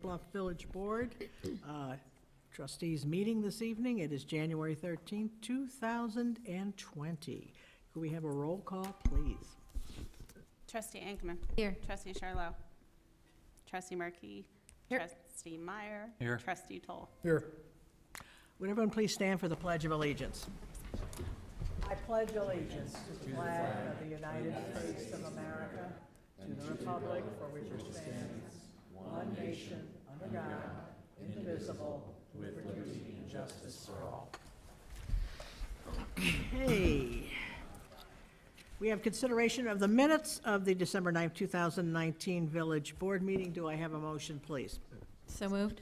Bluff Village Board Trustees meeting this evening. It is January 13th, 2020. Could we have a roll call, please? Trustee Ankman. Here. Trustee Charlo. Trustee Markey. Here. Trustee Meyer. Here. Trustee Toll. Here. Would everyone please stand for the Pledge of Allegiance? I pledge allegiance to the flag of the United States of America, to the republic for which it stands, one nation, under God, indivisible, with liberty and justice for all. Okay. We have consideration of the minutes of the December 9th, 2019 Village Board meeting. Do I have a motion, please? So moved.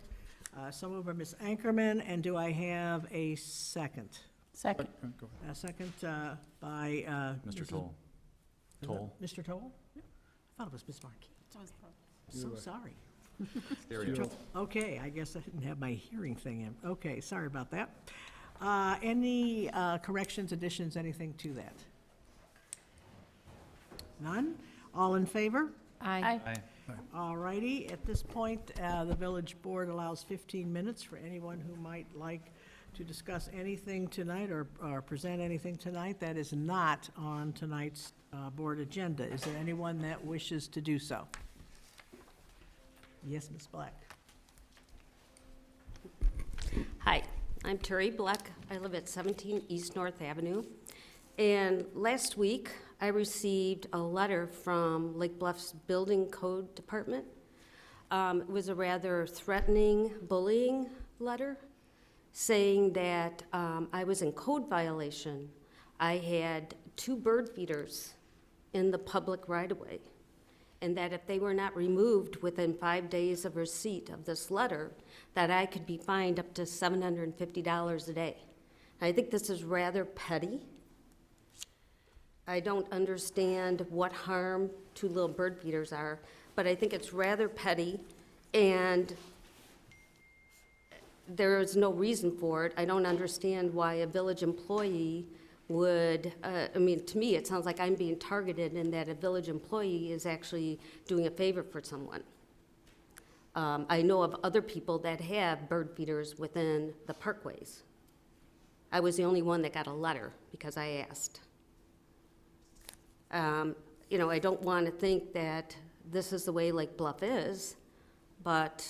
So moved by Ms. Ankerman, and do I have a second? Second. A second by Mr. Toll. Toll. Mr. Toll? I thought it was Ms. Markey. So sorry. Stereo. Okay, I guess I didn't have my hearing thing in. Okay, sorry about that. Any corrections, additions, anything to that? None? All in favor? Aye. Aye. All righty, at this point, the village board allows 15 minutes for anyone who might like to discuss anything tonight or present anything tonight that is not on tonight's board agenda. Is there anyone that wishes to do so? Yes, Ms. Black. Hi, I'm Terry Black. I live at 17 East North Avenue. And last week, I received a letter from Lake Bluff's Building Code Department. It was a rather threatening, bullying letter saying that I was in code violation. I had 2 bird feeders in the public right-of-way, and that if they were not removed within 5 days of receipt of this letter, that I could be fined up to $750 a day. I think this is rather petty. I don't understand what harm 2 little bird feeders are, but I think it's rather petty, and there is no reason for it. I don't understand why a village employee would, to me, it sounds like I'm being targeted and that a village employee is actually doing a favor for someone. I know of other people that have bird feeders within the parkways. I was the only one that got a letter because I asked. I don't want to think that this is the way Lake Bluff is, but,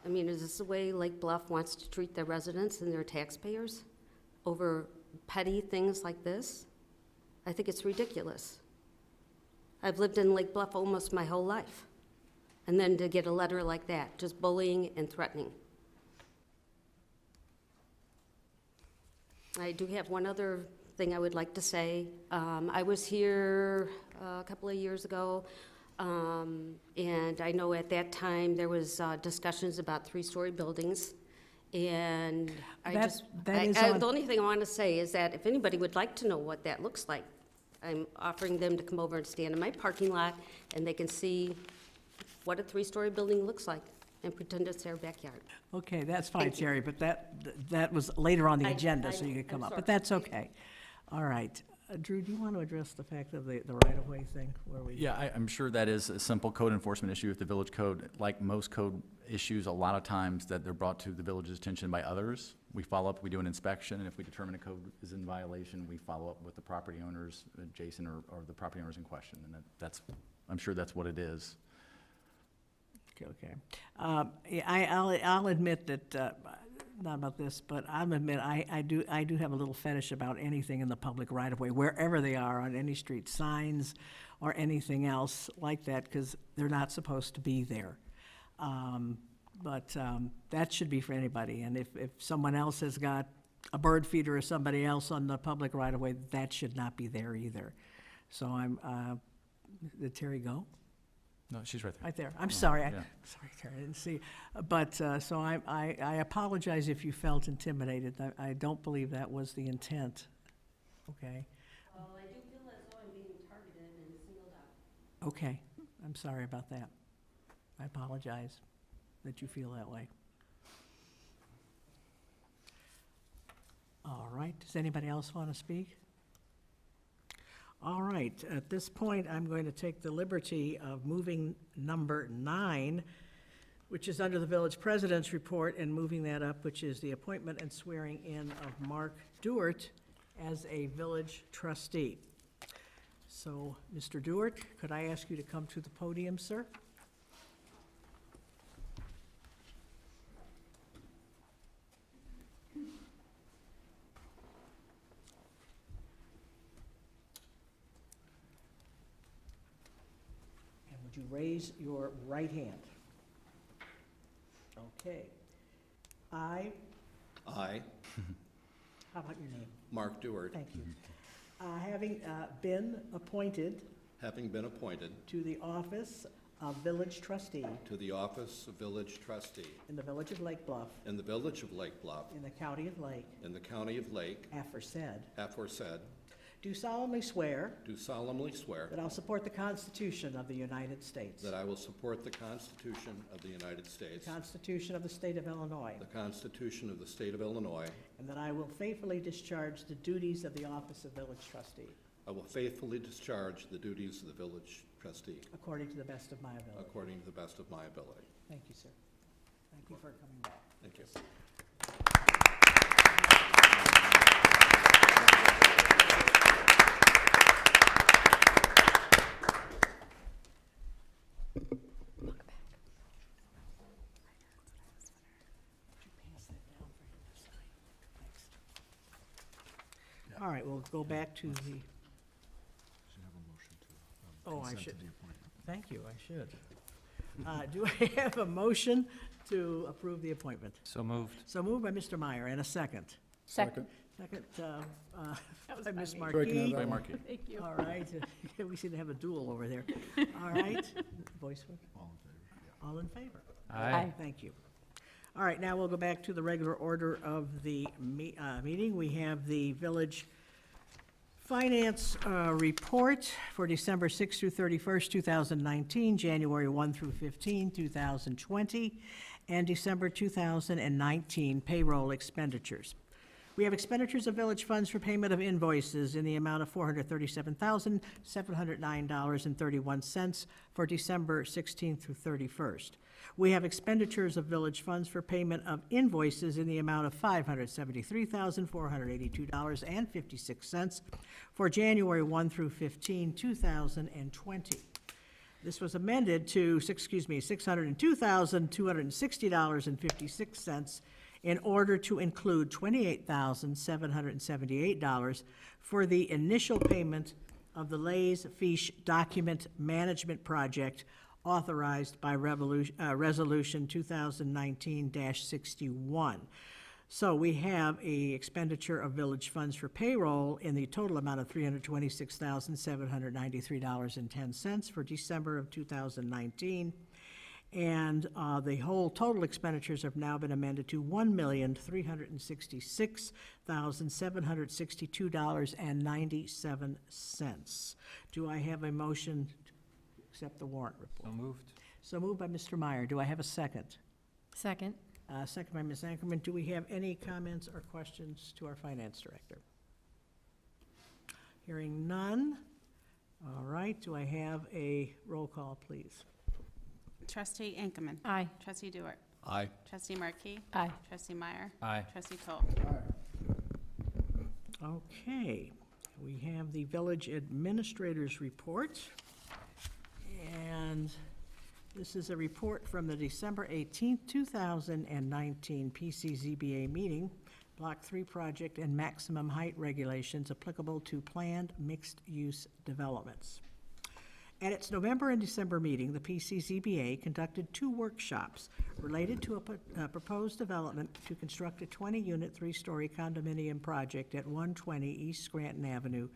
is this the way Lake Bluff wants to treat their residents and their taxpayers over petty things like this? I think it's ridiculous. I've lived in Lake Bluff almost my whole life. And then to get a letter like that, just bullying and threatening. I do have one other thing I would like to say. I was here a couple of years ago, and I know at that time there was discussions about 3-story buildings. And the only thing I want to say is that if anybody would like to know what that looks like, I'm offering them to come over and stand in my parking lot, and they can see what a 3-story building looks like and pretend it's their backyard. Okay, that's fine, Thank you. Terry, but that was later on the agenda, so you could I'm come up, sorry. but that's okay. All right. Drew, do you want to address the fact of the right-of-way thing? Yeah, I'm sure that is a simple code enforcement issue with the village code. Like most code issues, a lot of times that they're brought to the village's attention by others. We follow up, we do an inspection, and if we determine a code is in violation, we follow up with the property owners adjacent or the property owners in question. And I'm sure that's what it is. Okay. I'll admit that, not about this, but I'll admit I do have a little fetish about anything in the public right-of-way, wherever they are, on any street, signs or anything else like that, because they're not supposed to be there. But that should be for anybody, and if someone else has got a bird feeder or somebody else on the public right-of-way, that should not be there either. So did Terry go? No, she's right there. Right there. I'm sorry. yeah. Sorry, Terry, I didn't see. But, so I apologize if you felt intimidated. I don't believe that was the intent. Okay? Well, I do feel as though I'm being targeted and singled out. Okay. I'm sorry about that. I apologize that you feel that way. All right. Does anybody else want to speak? All right, at this point, I'm going to take the liberty of moving number 9 which is under the village president's report, and moving that up, which is the appointment and swearing in of Mark Dewart as a village trustee. So, Mr. Dewart, could I ask you to come to the podium, sir? And would you raise your right hand? Okay. I, I, how about your name? Mark Dewart, Thank you. Having been appointed having been appointed to the office of village trustee to the office of village trustee in the village of Lake Bluff, in the village of Lake Bluff, in the county of Lake, in the county of Lake, aforesaid, do do solemnly swear solemnly swear that I'll support the Constitution of the United States, that I will support the Constitution of the United States, the Constitution of the State of Illinois, the Constitution of the State of Illinois. and that I will faithfully discharge the duties of the office of village trustee I will faithfully discharge the duties of the village trustee according to the best of my ability. according to the best of my ability. Thank you, sir. Thank you for coming back. Thank you. All right, we'll go back to the, oh, I should, thank you, I should. Do I have a motion to approve the appointment? So moved. So moved by Mr. Meyer, and a second. Second. Second, That was by Ms. funny. Markey. By Markey. Thank you. All right, we seem to have a duel over there. All right, voice vote? All in favor? Aye. Thank you. All right, now we'll go back to the regular order of the meeting. We have the village finance report for December 6th through 31st, 2019, January 1 through 15, 2020, and December 2019 payroll expenditures. We have expenditures of village funds for payment of invoices in the amount of $437,709.31 for December 16th through 31st. We have expenditures of village funds for payment of invoices in the amount of $573,482.56 for January 1 through 15, 2020. This was amended to, $602,260.56 in order to include $28,778 for the initial payment of the Lays Fiche Document Management Project authorized by Resolution 2019-61. So we have a expenditure of village funds for payroll in the total amount of $326,793.10 for December of 2019. And the whole total expenditures have now been amended to $1,366,762.97. Do I have a motion to accept the warrant report? So moved. So moved by Mr. Meyer. Do I have a second? Second. Second by Ms. Ankerman. Do we have any comments or questions to our finance director? Hearing none. All right, do I have a roll call, please? Trustee Inkeman. Aye. Trustee Dewar. Aye. Trustee Markey. Aye. Trustee Meyer. Aye. Trustee Tolt. Okay, we have the village administrator's report. And this is a report from the December 18th, 2019 PCZBA meeting, Block 3 project and maximum height regulations applicable to planned mixed-use developments. At its November and December meeting, the PCZBA conducted 2 workshops related to a proposed development to construct a 20-unit, 3-story condominium project at 120 East Scranton Avenue,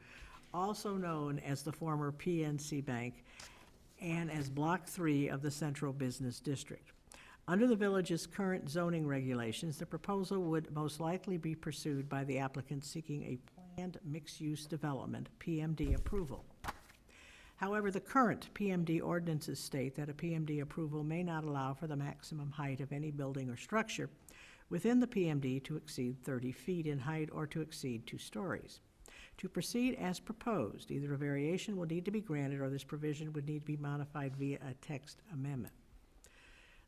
also known as the former PNC Bank, and as Block 3 of the Central Business District. Under the village's current zoning regulations, the proposal would most likely be pursued by the applicant seeking a planned mixed-use development, PMD approval. However, the current PMD ordinances state that a PMD approval may not allow for the maximum height of any building or structure within the PMD to exceed 30 feet in height or to exceed 2 stories. To proceed as proposed, either a variation will need to be granted or this provision would need to be modified via a text amendment.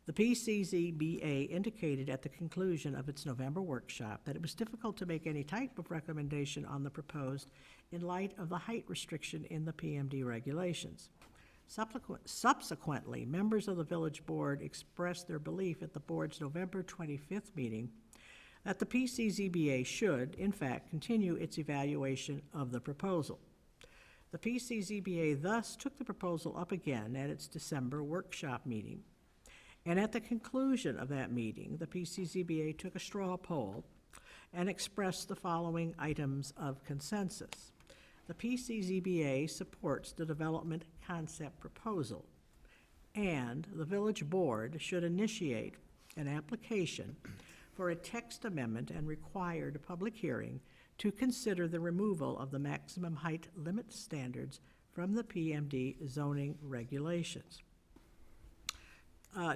The PCZBA indicated at the conclusion of its November workshop that it was difficult to make any type of recommendation on the proposed in light of the height restriction in the PMD regulations. Subsequently, members of the village board expressed their belief at the board's November 25th meeting that the PCZBA should, in fact, continue its evaluation of the proposal. The PCZBA thus took the proposal up again at its December workshop meeting. And at the conclusion of that meeting, the PCZBA took a straw poll and expressed the following items of consensus. The PCZBA supports the development concept proposal, and the village board should initiate an application for a text amendment and required public hearing to consider the removal of the maximum height limit standards from the PMD zoning regulations.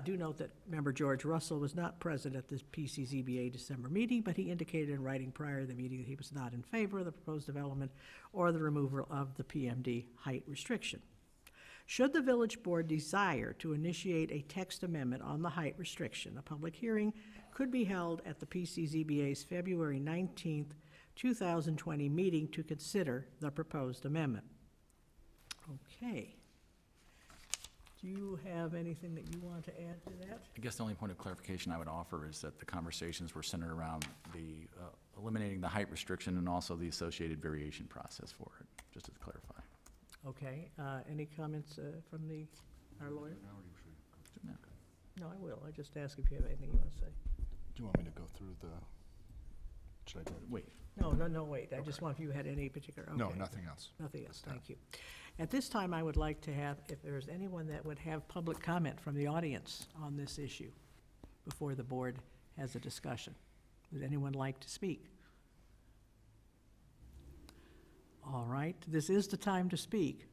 Do note that member George Russell was not present at this PCZBA December meeting, but he indicated in writing prior to the meeting that he was not in favor of the proposed development or the removal of the PMD height restriction. Should the village board desire to initiate a text amendment on the height restriction, a public hearing could be held at the PCZBA's February 19th, 2020 meeting to consider the proposed amendment. Okay. Do you have anything that you want to add to that? I guess the only point of clarification I would offer is that the conversations were centered around the eliminating the height restriction and also the associated variation process for it, just to clarify. Okay, any comments from our lawyer? No, I will. I just ask if you have anything you want to say. Do you want me to go through the, should I do it? Wait. No, wait. I just want if you had any particular, okay. No, nothing else. Nothing else, thank you. At this time, I would like to have, if there's anyone that would have public comment from the audience on this issue before the board has a discussion. Would anyone like to speak? All right, this is the time to speak.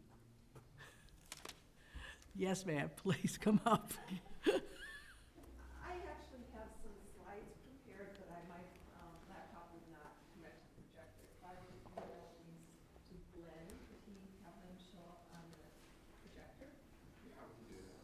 Yes, ma'am, please come up. I actually have some slides prepared, but my laptop would not connect to the projector. If I were to email these to Glenn, could he have them show up on the projector? Yeah, we can do that.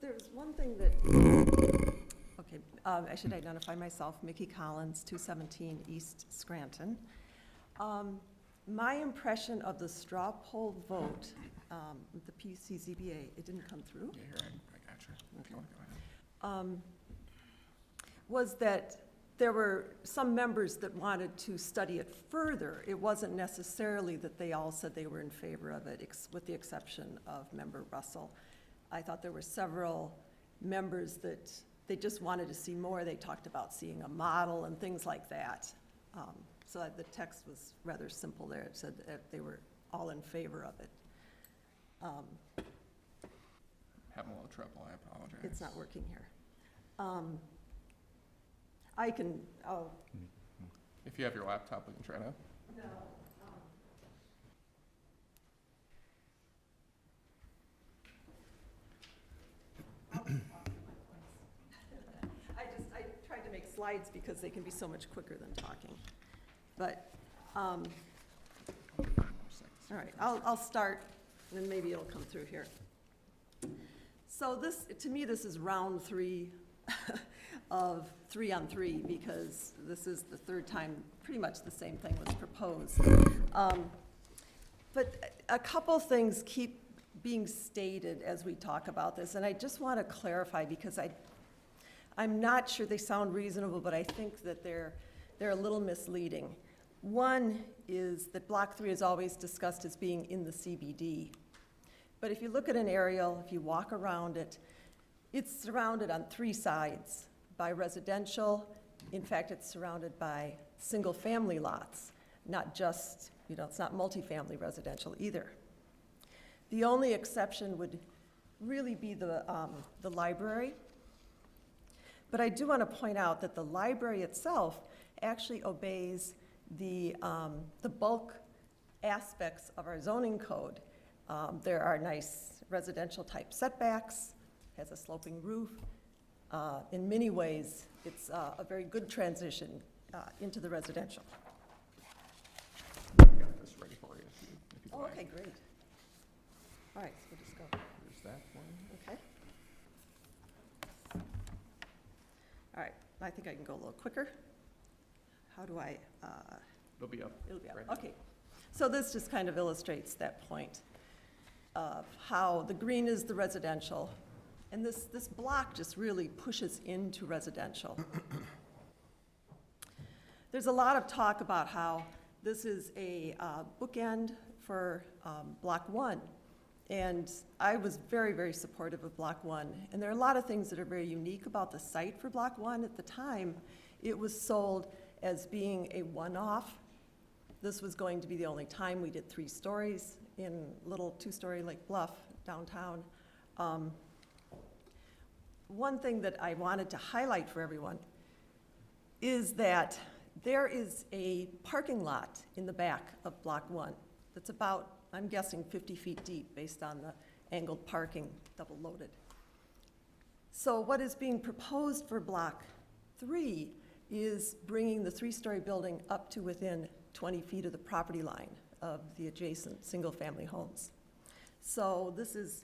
There was one thing that, okay, I should identify myself, Mickey Collins, 217 East Scranton. My impression of the straw poll vote, with the PCZBA, it didn't come through. Yeah, here, I got you. Okay. Go ahead. Was that there were some members that wanted to study it further. It wasn't necessarily that they all said they were in favor of it, with the exception of member Russell. I thought there were several members that they just wanted to see more. They talked about seeing a model and things like that. So the text was rather simple there. It said that they were all in favor of it. Having a little trouble, I apologize. It's not working here. If you have your laptop, we can try to. No. I tried to make slides because they can be so much quicker than talking. But, all right, I'll start, and then maybe it'll come through here. So this, to me, this is round 3 of 3 on 3, because this is the third time pretty much the same thing was proposed. But a couple things keep being stated as we talk about this, and I just want to clarify, because I'm not sure they sound reasonable, but I think that they're a little misleading. One is that Block 3 is always discussed as being in the CBD. But if you look at an aerial, if you walk around it, it's surrounded on 3 sides by residential. In fact, it's surrounded by single-family lots, not just, it's not multifamily residential either. The only exception would really be the library. But I do want to point out that the library itself actually obeys the bulk aspects of our zoning code. There are nice residential type setbacks, has a sloping roof. In many ways, it's a very good transition into the residential. I've got this ready for you if you'd Oh, like. okay, great. All right, so we'll just go. There's that one. Okay. All right, I think I can go a little quicker. How do I, It'll be up. it'll be up, Right. okay. So this just kind of illustrates that point of how the green is the residential, and this block just really pushes into residential. There's a lot of talk about how this is a bookend for Block 1. And I was very, very supportive of Block 1. And there are a lot of things that are very unique about the site for Block 1. At the time, it was sold as being a one-off. This was going to be the only time we did 3 stories in little 2-story Lake Bluff downtown. One thing that I wanted to highlight for everyone is that there is a parking lot in the back of Block 1 that's about, I'm guessing, 50 feet deep based on the angled parking, double loaded. So what is being proposed for Block 3 is bringing the 3-story building up to within 20 feet of the property line of the adjacent single-family homes. So this is,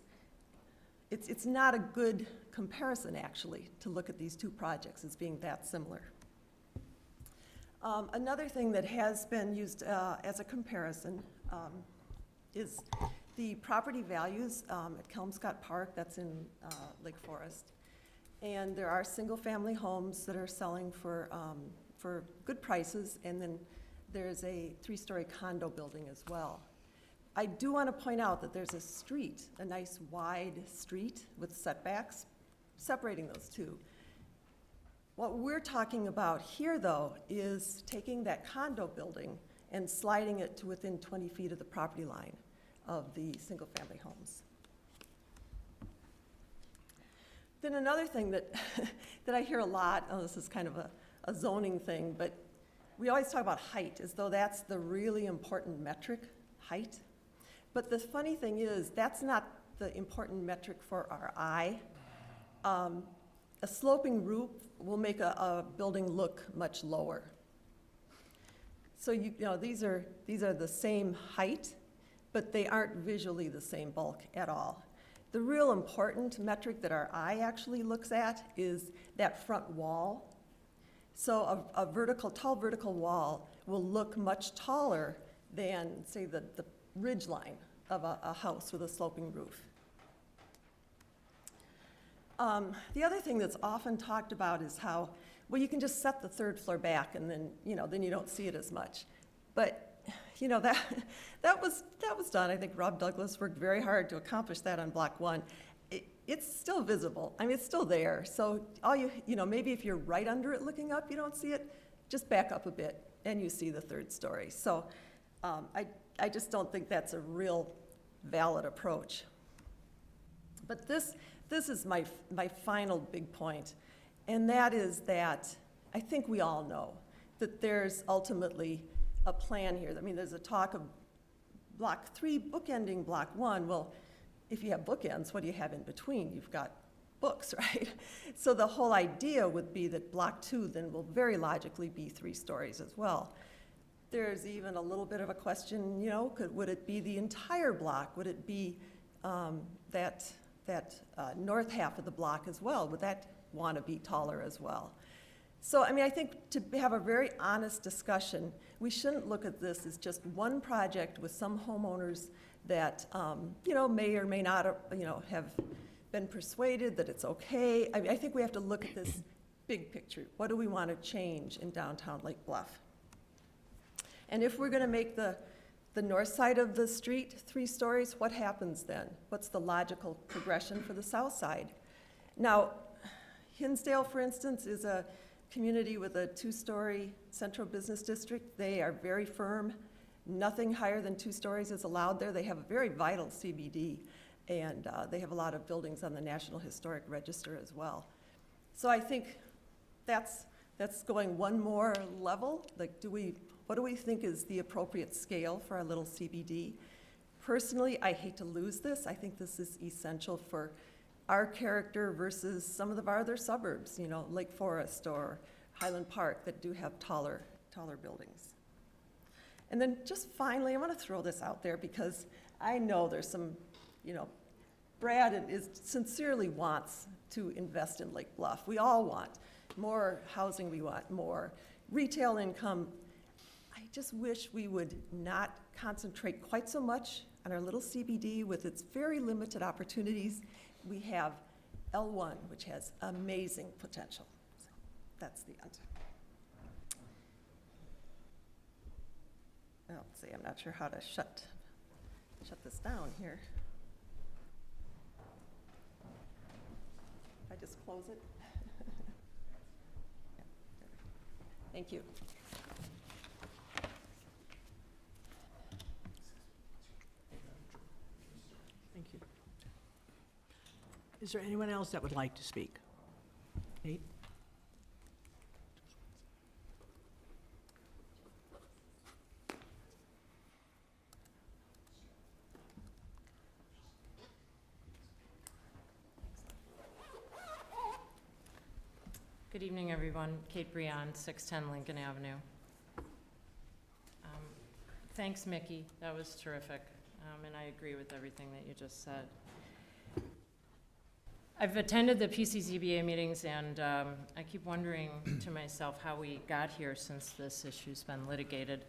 it's not a good comparison, actually, to look at these 2 projects as being that similar. Another thing that has been used as a comparison is the property values at Kelmscott Park, that's in Lake Forest. And there are single-family homes that are selling for good prices, and then there's a 3-story condo building as well. I do want to point out that there's a street, a nice wide street with setbacks separating those 2. What we're talking about here, though, is taking that condo building and sliding it to within 20 feet of the property line of the single-family homes. Then another thing that, that I hear a lot, this is kind of a zoning thing, but we always talk about height as though that's the really important metric, height. But the funny thing is, that's not the important metric for our eye. A sloping roof will make a building look much lower. So you know, these are the same height, but they aren't visually the same bulk at all. The real important metric that our eye actually looks at is that front wall. So a tall vertical wall will look much taller than, say, the ridge line of a house with a sloping roof. The other thing that's often talked about is how, well, you can just set the 3rd floor back and then, then you don't see it as much. But, that was done. I think Rob Douglas worked very hard to accomplish that on Block 1. It's still visible. I mean, it's still there. So maybe if you're right under it looking up, you don't see it, just back up a bit and you see the 3rd story. So I just don't think that's a real valid approach. But this is my final big point, and that is that I think we all know that there's ultimately a plan here. I mean, there's a talk of Block 3 bookending Block 1. Well, if you have bookends, what do you have in between? You've got books, right? So the whole idea would be that Block 2 then will very logically be 3 stories as well. There's even a little bit of a question, would it be the entire block? Would it be that north half of the block as well? Would that want to be taller as well? So, I mean, I think to have a very honest discussion, we shouldn't look at this as just one project with some homeowners that, may or may not, have been persuaded that it's okay. I mean, I think we have to look at this big picture. What do we want to change in downtown Lake Bluff? And if we're going to make the north side of the street 3 stories, what happens then? What's the logical progression for the south side? Now, Hinsdale, for instance, is a community with a 2-story central business district. They are very firm Nothing higher than 2 stories is allowed there. They have a very vital CBD, and they have a lot of buildings on the National Historic Register as well. So I think that's going one more level. Like, what do we think is the appropriate scale for our little CBD? Personally, I hate to lose this. I think this is essential for our character versus some of our other suburbs, you know, Lake Forest or Highland Park, that do have taller buildings. And then just finally, I want to throw this out there because I know there's some, you know, Brad sincerely wants to invest in Lake Bluff. We all want more housing, we want more retail income. I just wish we would not concentrate quite so much on our little CBD with its very limited opportunities. We have L1, which has amazing potential. So that's the end. Now, let's see, I'm not sure how to shut this down here. I just close it? Yeah, there we go. Thank you. Thank you. Is there anyone else that would like to speak? Kate? Good evening, everyone. Kate Breon, 610 Lincoln Avenue. Thanks, Mickey. That was terrific, and I agree with everything that you just said. I've attended the PCZBA meetings, and I keep wondering to myself how we got here since this issue's been litigated.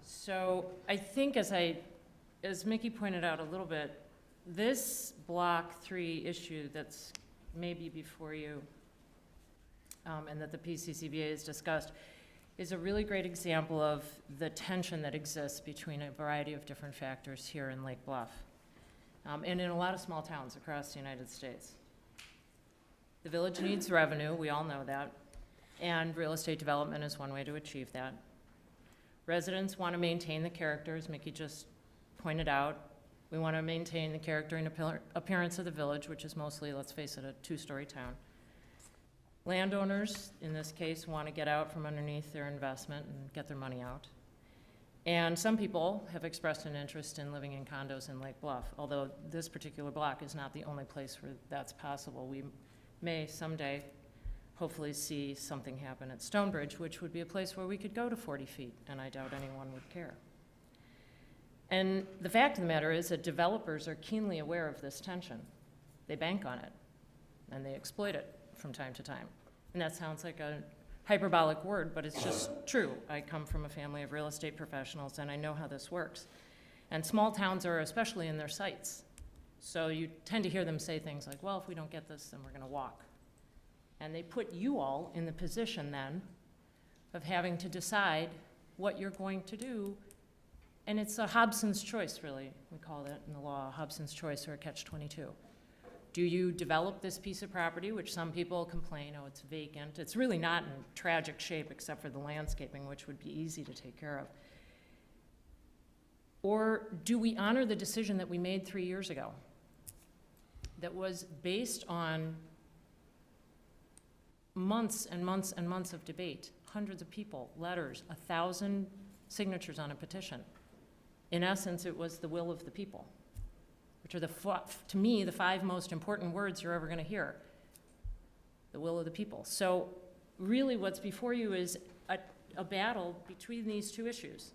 So I think, as Mickey pointed out a little bit, this Block 3 issue that's maybe before you, and that the PCCBA has discussed, is a really great example of the tension that exists between a variety of different factors here in Lake Bluff, and in a lot of small towns across the United States. The village needs revenue, we all know that, and real estate development is one way to achieve that. Residents want to maintain the character, as Mickey just pointed out. We want to maintain the character and appearance of the village, which is mostly, let's face it, a 2-story town. Landowners, in this case, want to get out from underneath their investment and get their money out. And some people have expressed an interest in living in condos in Lake Bluff, although this particular block is not the only place where that's possible. We may someday hopefully see something happen at Stonebridge, which would be a place where we could go to 40 feet, and I doubt anyone would care. And the fact of the matter is that developers are keenly aware of this tension. They bank on it, and they exploit it from time to time. And that sounds like a hyperbolic word, but it's just true. I come from a family of real estate professionals, and I know how this works. And small towns are especially in their sights. So you tend to hear them say things like, well, if we don't get this, then we're going to walk. And they put you all in the position then of having to decide what you're going to do. And it's a Hobson's choice, really. We call that in the law, Hobson's choice, or a catch-22. Do you develop this piece of property, which some people complain, oh, it's vacant. It's really not in tragic shape except for the landscaping, which would be easy to take care of. Or do we honor the decision that we made 3 years ago that was based on months and months and months of debate, hundreds of people, letters, 1,000 signatures on a petition? In essence, it was the will of the people, which are, to me, the 5 most important words you're ever going to hear. The will of the people. So really what's before you is a battle between these 2 issues.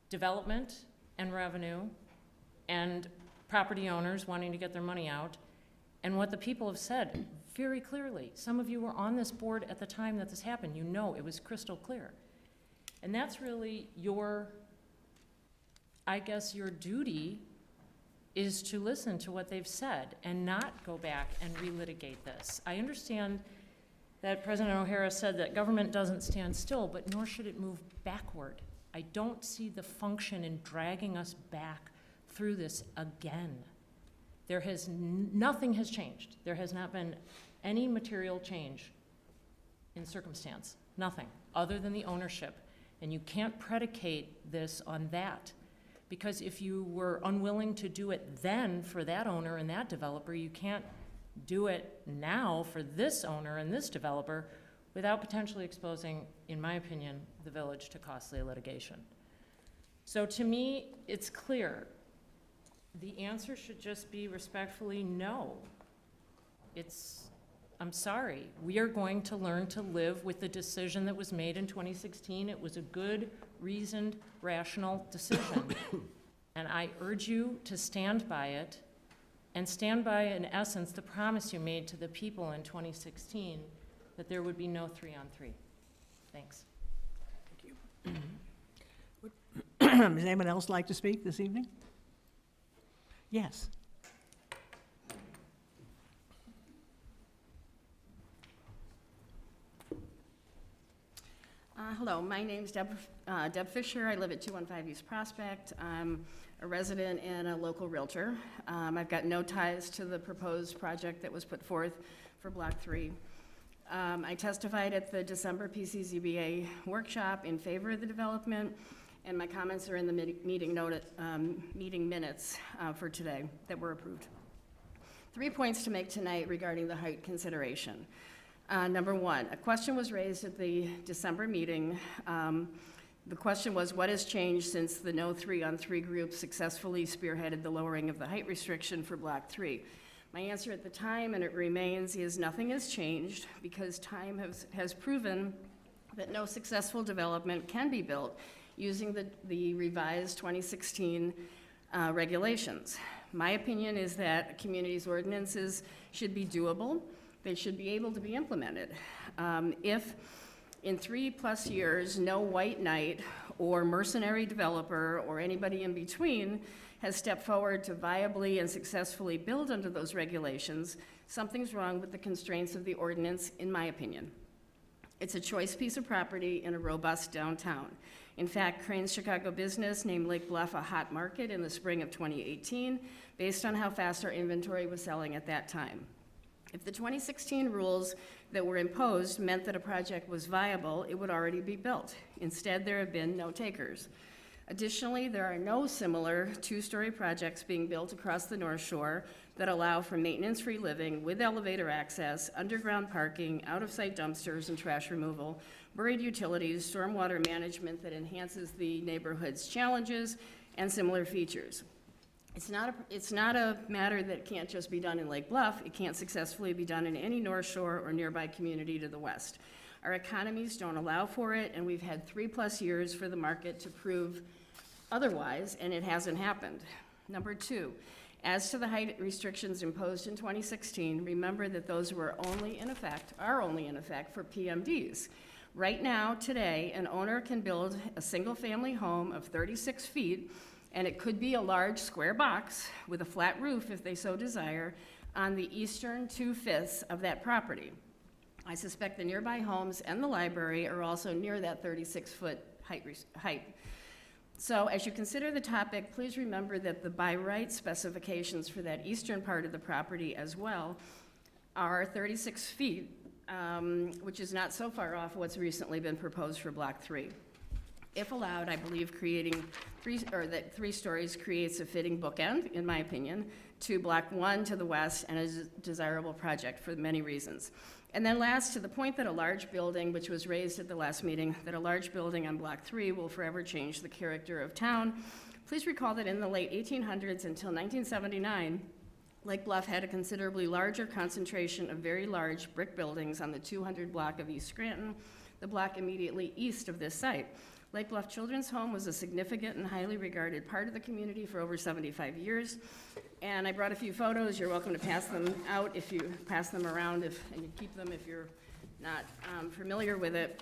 Development and revenue, and property owners wanting to get their money out, and what the people have said very clearly. Some of you were on this board at the time that this happened. You know it was crystal clear. And that's really your duty is to listen to what they've said and not go back and relitigate this. I understand that President O'Hara said that government doesn't stand still, but nor should it move backward. I don't see the function in dragging us back through this again. Nothing has changed. There has not been any material change in circumstance, nothing, other than the ownership. And you can't predicate this on that. Because if you were unwilling to do it then for that owner and that developer, you can't do it now for this owner and this developer without potentially exposing, in my opinion, the village to costly litigation. So to me, it's clear. The answer should just be respectfully no. I'm sorry. We are going to learn to live with the decision that was made in 2016. It was a good, reasoned, rational decision. And I urge you to stand by it and stand by, in essence, the promise you made to the people in 2016 that there would be no 3-on-3. Thanks. Does anyone else like to speak this evening? Yes. Hello, my name's Deb Fisher. I live at 215 East Prospect. I'm a resident and a local realtor. I've got no ties to the proposed project that was put forth for Block 3. I testified at the December PCZBA workshop in favor of the development, and my comments are in the meeting minutes for today that were approved. 3 points to make tonight regarding the height consideration. Number one, a question was raised at the December meeting. The question was, what has changed since the no 3-on-3 group successfully spearheaded the lowering of the height restriction for Block 3? My answer at the time, and it remains, is nothing has changed because time has proven that no successful development can be built using the revised 2016 regulations. My opinion is that a community's ordinances should be doable. They should be able to be implemented. If in 3+ years, no white knight or mercenary developer or anybody in between has stepped forward to viably and successfully build under those regulations, something's wrong with the constraints of the ordinance, in my opinion. It's a choice piece of property in a robust downtown. In fact, Crane's Chicago business named Lake Bluff a hot market in the spring of 2018, based on how fast our inventory was selling at that time. If the 2016 rules that were imposed meant that a project was viable, it would already be built. Instead, there have been no takers. Additionally, there are no similar 2-story projects being built across the North Shore that allow for maintenance-free living with elevator access, underground parking, out-of-sight dumpsters and trash removal, buried utilities, stormwater management that enhances the neighborhood's challenges, and similar features. It's not a matter that can't just be done in Lake Bluff. It can't successfully be done in any North Shore or nearby community to the west. Our economies don't allow for it, and we've had 3+ years for the market to prove otherwise, and it hasn't happened. Number 2, as to the height restrictions imposed in 2016, remember that those are only in effect for PMDs. Right now, today, an owner can build a single-family home of 36 feet, and it could be a large square box with a flat roof, if they so desire, on the eastern 2/5 of that property. I suspect the nearby homes and the library are also near that 36-foot height. So as you consider the topic, please remember that the by right specifications for that eastern part of the property as well are 36 feet, which is not so far off what's recently been proposed for Block 3. If allowed, I believe creating 3 stories creates a fitting bookend, in my opinion, to Block 1 to the west and a desirable project for many reasons. And then last, to the point that a large building, which was raised at the last meeting, that a large building on Block 3 will forever change the character of town. Please recall that in the late 1800s until 1979, Lake Bluff had a considerably larger concentration of very large brick buildings on the 200 block of East Scranton, the block immediately east of this site. Lake Bluff Children's Home was a significant and highly regarded part of the community for over 75 years. And I brought a few photos. You're welcome to pass them out if you pass them around, and you keep them if you're not familiar with it.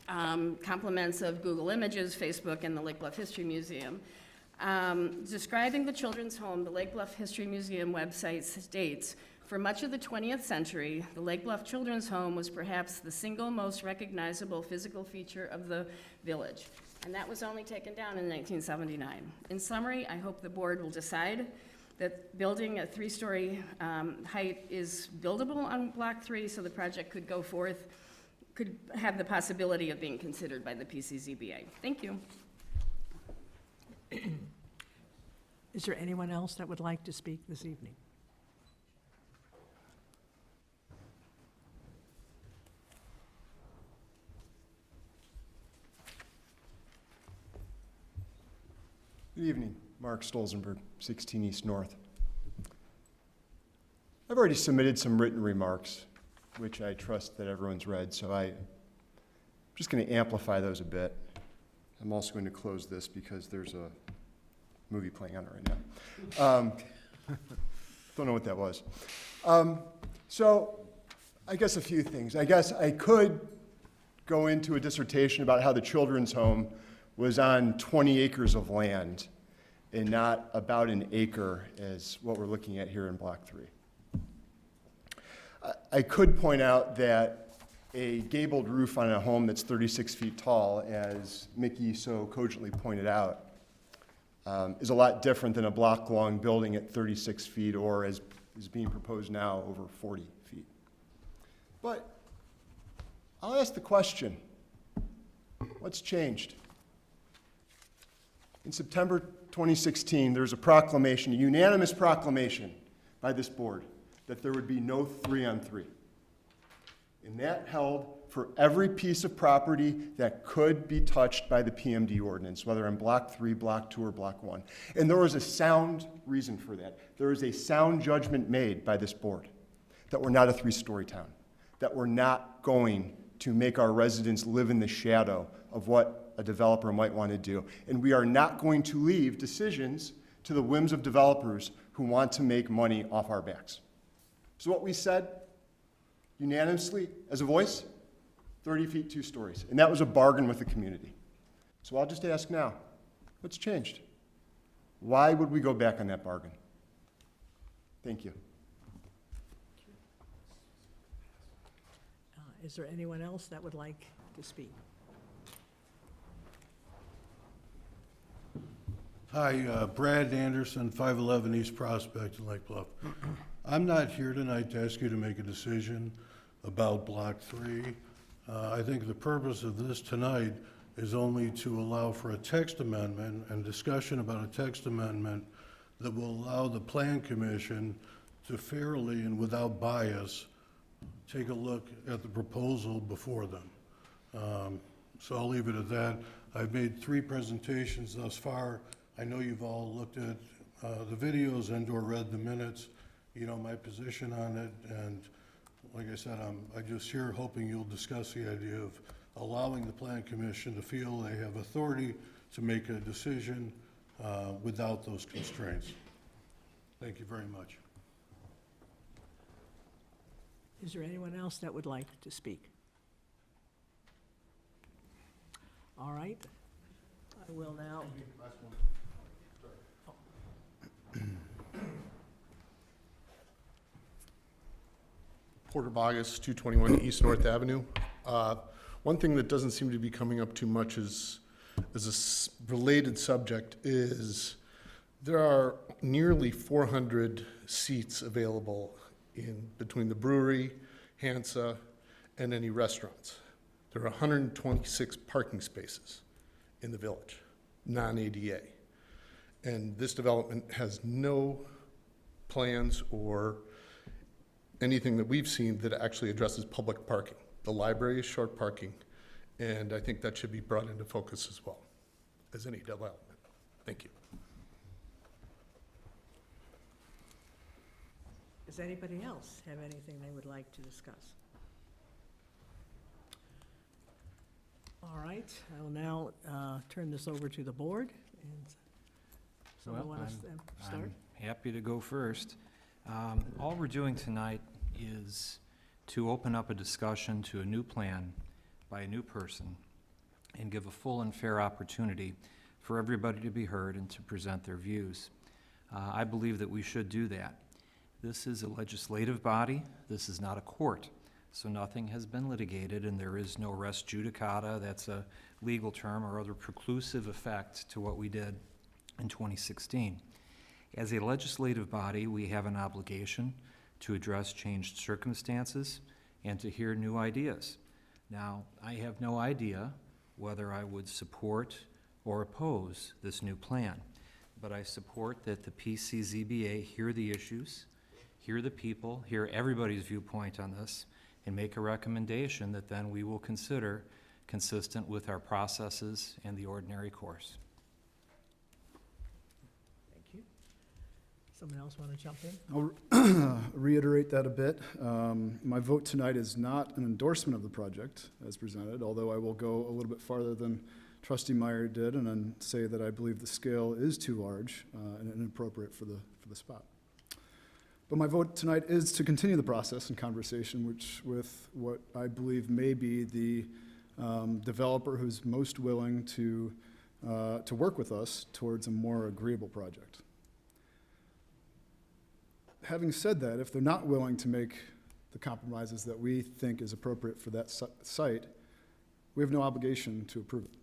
Compliments of Google Images, Facebook, and the Lake Bluff History Museum. Describing the Children's Home, the Lake Bluff History Museum website states, for much of the 20th century, the Lake Bluff Children's Home was perhaps the single most recognizable physical feature of the village. And that was only taken down in 1979. In summary, I hope the board will decide that building a 3-story height is buildable on Block 3, so the project could go forth could have the possibility of being considered by the PCZBA. Thank you. Is there anyone else that would like to speak this evening? Good evening, Mark Stolzenberg, 16 East North. I've already submitted some written remarks, which I trust that everyone's read, so I'm just going to amplify those a bit. I'm also going to close this because there's a movie playing on it right now. Don't know what that was. So I guess a few things. I guess I could go into a dissertation about how the children's home was on 20 acres of land and not about an acre as what we're looking at here in Block 3. I could point out that a gabled roof on a home that's 36 feet tall, as Mickey so cogently pointed out, is a lot different than a block-long building at 36 feet or, as is being proposed now, over 40 feet. But I'll ask the question, what's changed? In September 2016, there's a proclamation, a unanimous proclamation by this board that there would be no 3-on-3. And that held for every piece of property that could be touched by the PMD ordinance, whether in Block 3, Block 2, or Block 1. And there was a sound reason for that. There was a sound judgment made by this board that we're not a 3-story town, that we're not going to make our residents live in the shadow of what a developer might want to do. And we are not going to leave decisions to the whims of developers who want to make money off our backs. So what we said unanimously as a voice, 30 feet, 2 stories. And that was a bargain with the community. So I'll just ask now, what's changed? Why would we go back on that bargain? Thank you. Is there anyone else that would like to speak? Hi, Brad Anderson, 511 East Prospect in Lake Bluff. I'm not here tonight to ask you to make a decision about Block 3. I think the purpose of this tonight is only to allow for a text amendment and discussion about a text amendment that will allow the Plan Commission to fairly and without bias take a look at the proposal before them. So I'll leave it at that. I've made 3 presentations thus far. I know you've all looked at the videos and/or read the minutes. You know my position on it, and like I said, I'm just here hoping you'll discuss the idea of allowing the Plan Commission to feel they have authority to make a decision without those constraints. Thank you very much. Is there anyone else that would like to speak? All right. I will now. Porter Bogus, 221 East North Avenue. One thing that doesn't seem to be coming up too much is a related subject is there are nearly 400 seats available in between the brewery, Hansa, and any restaurants. There are 126 parking spaces in the village, non-ADA. And this development has no plans or anything that we've seen that actually addresses public parking. The library is short parking, and I think that should be brought into focus as well as any development. Thank you. Does anybody else have anything they would like to discuss? All right, I will now turn this over to the board. And someone want to start? I'm happy to go first. All we're doing tonight is to open up a discussion to a new plan by a new person and give a full and fair opportunity for everybody to be heard and to present their views. I believe that we should do that. This is a legislative body. This is not a court. So nothing has been litigated, and there is no res judicata, that's a legal term, or other preclusive effect to what we did in 2016. As a legislative body, we have an obligation to address changed circumstances and to hear new ideas. Now, I have no idea whether I would support or oppose this new plan, but I support that the PCZBA hear the issues, hear the people, hear everybody's viewpoint on this, and make a recommendation that then we will consider consistent with our processes and the ordinary course. Thank you. Someone else want to jump in? I'll reiterate that a bit. My vote tonight is not an endorsement of the project as presented, although I will go a little bit farther than Trustee Meyer did and then say that I believe the scale is too large and inappropriate for the spot. But my vote tonight is to continue the process and conversation with what I believe may be the developer who's most willing to work with us towards a more agreeable project. Having said that, if they're not willing to make the compromises that we think is appropriate for that site, we have no obligation to approve it.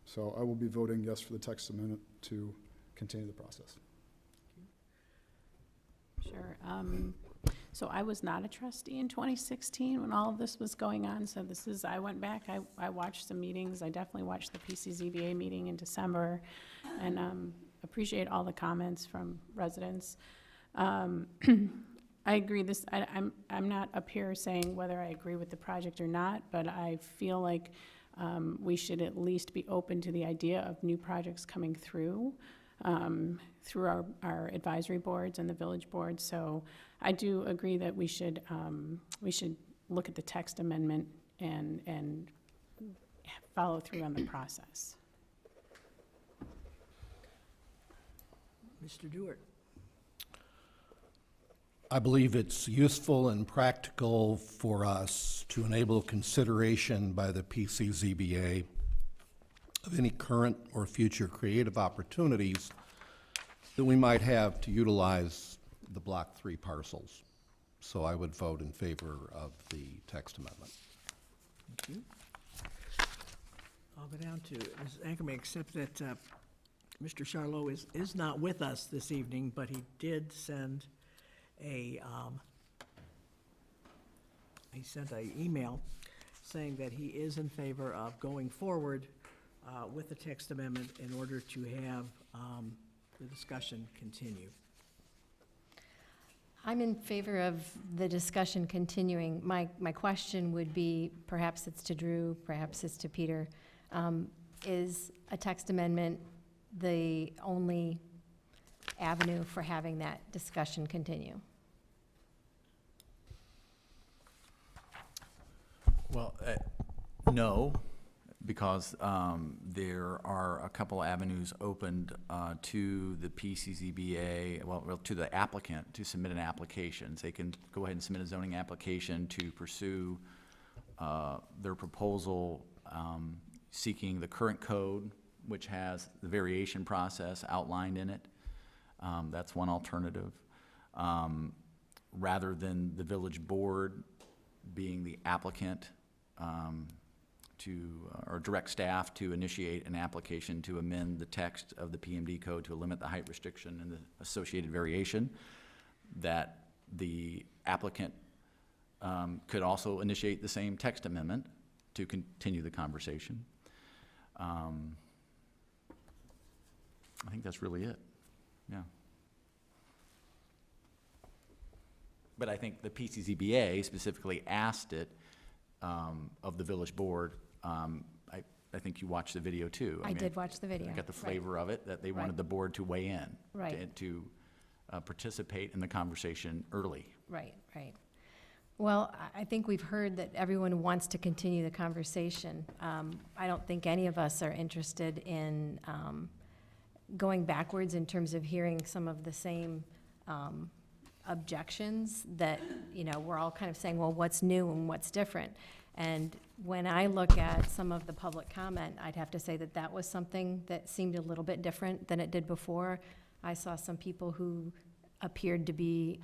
So I will be voting yes for the text amendment to continue the process. Sure. So I was not a trustee in 2016 when all of this was going on. So I went back, I watched some meetings. I definitely watched the PCZBA meeting in December and appreciate all the comments from residents. I agree I'm not up here saying whether I agree with the project or not, but I feel like we should at least be open to the idea of new projects coming through our advisory boards and the village board. So I do agree that we should look at the text amendment and follow through on the process. Mr. Dewart. I believe it's useful and practical for us to enable consideration by the PCZBA of any current or future creative opportunities that we might have to utilize the Block 3 parcels. So I would vote in favor of the text amendment. Thank you. I'll go down to Ms. Ankerman, except that Mr. Charlot is not with us this evening, but he did send he sent an email saying that he is in favor of going forward with the text amendment in order to have the discussion continue. I'm in favor of the discussion continuing. My question would be, perhaps it's to Drew, perhaps it's to Peter, is a text amendment the only avenue for having that discussion continue? Well, no, because there are a couple avenues opened to the PCZBA, well, to the applicant to submit an application. So they can go ahead and submit a zoning application to pursue their proposal seeking the current code, which has the variation process outlined in it. That's one alternative. Rather than the village board being the applicant or direct staff to initiate an application to amend the text of the PMD code to limit the height restriction and the associated variation, that the applicant could also initiate the same text amendment to continue the conversation. I think that's really it, yeah. But I think the PCZBA specifically asked it of the village board. I think you watched the video too. I did watch the video. I got the flavor of it, that they wanted the board to weigh in. To participate in the conversation early. Right. Well, I think we've heard that everyone wants to continue the conversation. I don't think any of us are interested in going backwards in terms of hearing some of the same objections that, we're all kind of saying, well, what's new and what's different? And when I look at some of the public comment, I'd have to say that that was something that seemed a little bit different than it did before. I saw some people who appeared to be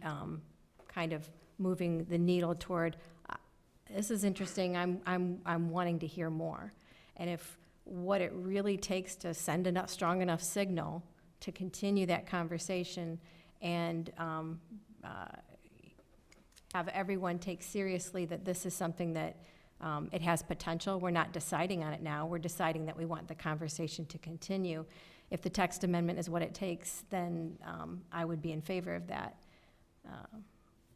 kind of moving the needle toward, this is interesting, I'm wanting to hear more. And if what it really takes to send a strong enough signal to continue that conversation and have everyone take seriously that this is something that It has potential. We're not deciding on it now. We're deciding that we want the conversation to continue. If the text amendment is what it takes, then I would be in favor of that.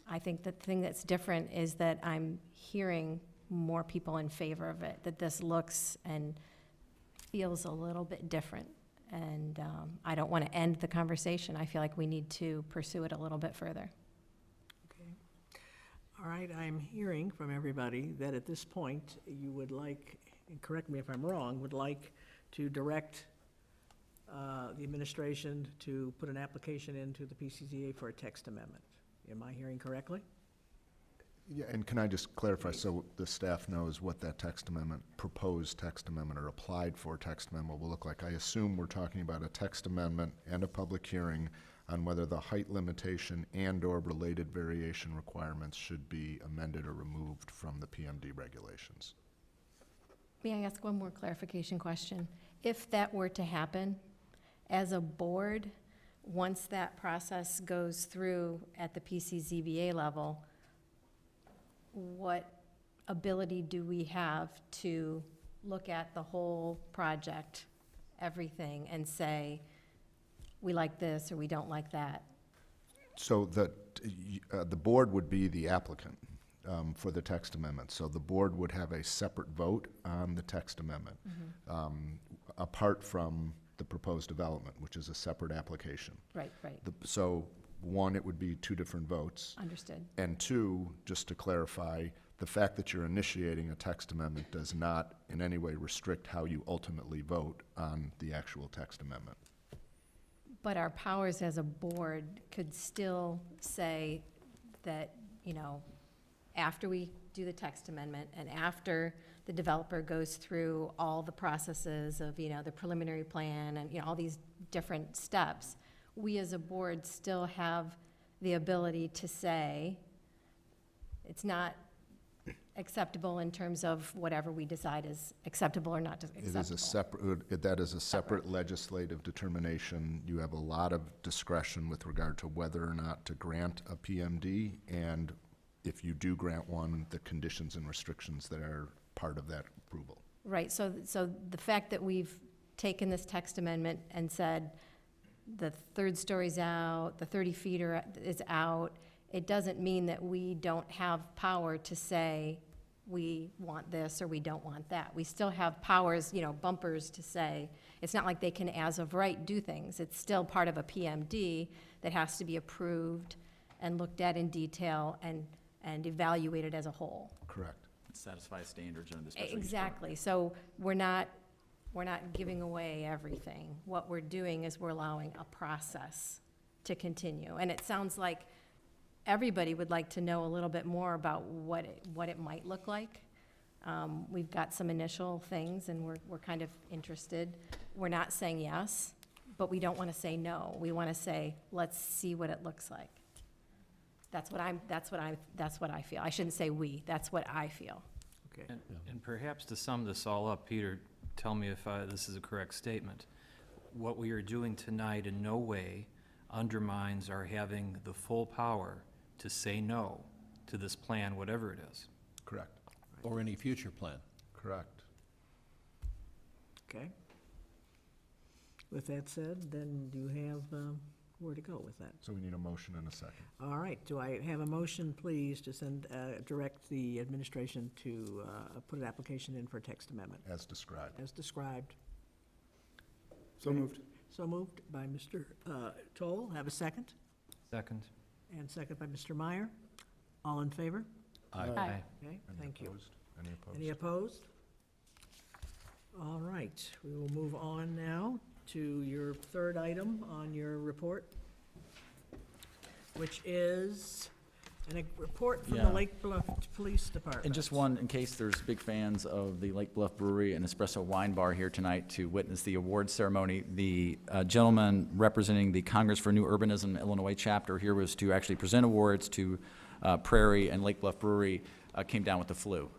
I think the thing that's different is that I'm hearing more people in favor of it, that this looks and feels a little bit different. And I don't want to end the conversation. I feel like we need to pursue it a little bit further. Okay. All right, I'm hearing from everybody that at this point, you would like, and correct me if I'm wrong, would like to direct the administration to put an application into the PCZA for a text amendment. Am I hearing correctly? Yeah, and can I just clarify so the staff knows what that text amendment, proposed text amendment or applied for text amendment will look like? I assume we're talking about a text amendment and a public hearing on whether the height limitation and/or related variation requirements should be amended or removed from the PMD regulations. May I ask one more clarification question? If that were to happen, as a board, once that process goes through at the PCZBA level, what ability do we have to look at the whole project, everything, and say, we like this or we don't like that? So the board would be the applicant for the text amendment. So the board would have a separate vote on the text amendment, apart from the proposed development, which is a separate application. Right, right. So one, it would be two different votes. Understood. And two, just to clarify, the fact that you're initiating a text amendment does not in any way restrict how you ultimately vote on the actual text amendment. But our powers as a board could still say that, you know, after we do the text amendment and after the developer goes through all the processes of, you know, the preliminary plan and, you know, all these different steps, we as a board still have the ability to say it's not acceptable in terms of whatever we decide is acceptable or not acceptable. It is a separate, that is a separate legislative determination. You have a lot of discretion with regard to whether or not to grant a PMD, and if you do grant one, the conditions and restrictions that are part of that approval. Right, so the fact that we've taken this text amendment and said the third story's out, the 30 feet is out, it doesn't mean that we don't have power to say we want this or we don't want that. We still have powers, you know, bumpers to say. It's not like they can, as of right, do things. It's still part of a PMD that has to be approved and looked at in detail and evaluated as a whole. Correct. Satisfy standards under the special use permit. Exactly. So we're not giving away everything. What we're doing is we're allowing a process to continue. And it sounds like everybody would like to know a little bit more about what it might look like. We've got some initial things, and we're kind of interested. We're not saying yes, but we don't want to say no. We want to say, let's see what it looks like. That's what I feel. I shouldn't say we. That's what I feel. Okay. And perhaps to sum this all up, Peter, tell me if this is a correct statement. What we are doing tonight in no way undermines our having the full power to say no to this plan, whatever it is. Correct. Or any future plan. Correct. Okay. With that said, then do you have where to go with that? So we need a motion and a second. All right, do I have a motion, please, to direct the administration to put an application in for a text amendment? As described. As described. So moved. So moved by Mr. Toll. Have a second? Second. And second by Mr. Meyer. All in favor? Aye. Okay, Any thank you. opposed? Any opposed? Any opposed? All right, we will move on now to your third item on your report, which is a report from the Yeah. Lake Bluff Police Department. And just one, in case there's big fans of the Lake Bluff Brewery and Espresso Wine Bar here tonight to witness the awards ceremony, the gentleman representing the Congress for New Urbanism Illinois chapter here was to actually present awards to Prairie and Lake Bluff Brewery, came down with the flu.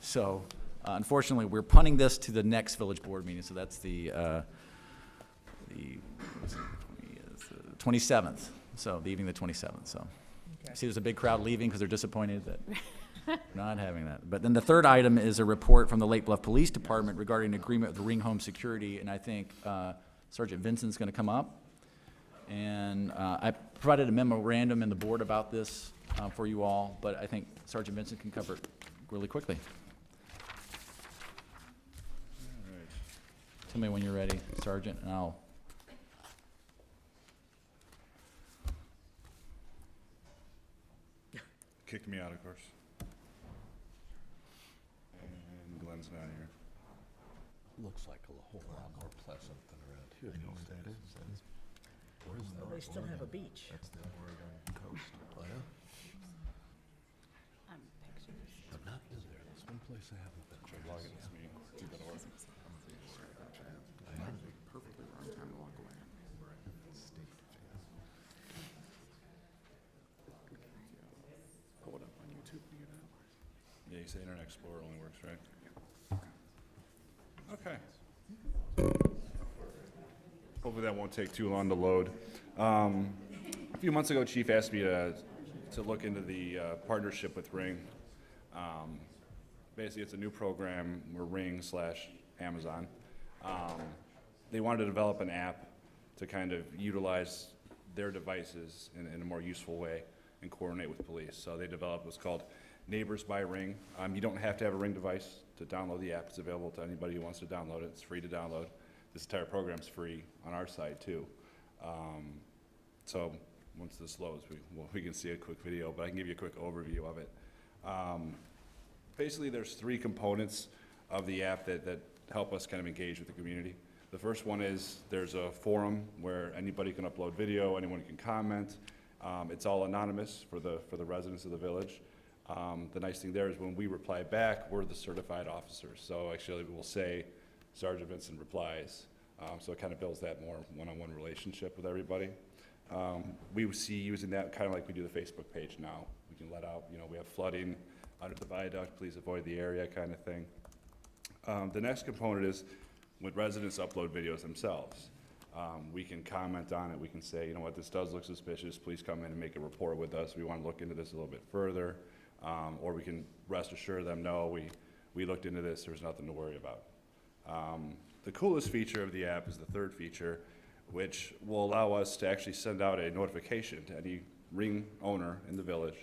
So unfortunately, we're punting this to the next village board meeting, so that's the 27th, so the evening of the 27th, so. Okay. See, there's a big crowd leaving because they're disappointed that Not having that. But then the third item is a report from the Lake Bluff Police Department regarding an agreement with Ring Home Security, and I think Sergeant Vincent's gonna come up. And I provided a memorandum in the board about this for you all, but I think Sergeant Vincent can cover it really quickly. Tell me when you're ready, Sergeant, and I'll. Kicked me out, of course. And Glenn's not here. Looks like a whole lot more pleasant than around here these days. They still have a beach. That's the Oregon coast. Oh, yeah? I've not been there. That's one place I haven't been. Logging this meeting. Keep it over. Perfectly wrong time to walk away. Pull it up on YouTube and get out. Yeah, you say Internet Explorer only works, right? Okay. Hopefully that won't take too long to load. A few months ago, Chief asked me to look into the partnership with Ring. Basically, it's a new program. We're Ring/Amazon. They wanted to develop an app to kind of utilize their devices in a more useful way and coordinate with police. So they developed what's called Neighbors by Ring. You don't have to have a Ring device to download the app. It's available to anybody who wants to download it. It's free to download. This entire program's free on our side too. So once this loads, we can see a quick video, but I can give you a quick overview of it. Basically, there's three components of the app that help us kind of engage with the community. The first one is there's a forum where anybody can upload video, anyone can comment. It's all anonymous for the residents of the village. The nice thing there is when we reply back, we're the certified officers. So actually we'll say Sergeant Vincent replies. So it kind of builds that more one-on-one relationship with everybody. We see using that kind of like we do the Facebook page now. We can let out, we have flooding under the viaduct, please avoid the area kind of thing. The next component is when residents upload videos themselves. We can comment on it. We can say, you know what, this does look suspicious. Please come in and make a report with us. We want to look into this a little bit further. Or we can rest assure them, no, we looked into this. There's nothing to worry about. The coolest feature of the app is the third feature, which will allow us to actually send out a notification to any Ring owner in the village.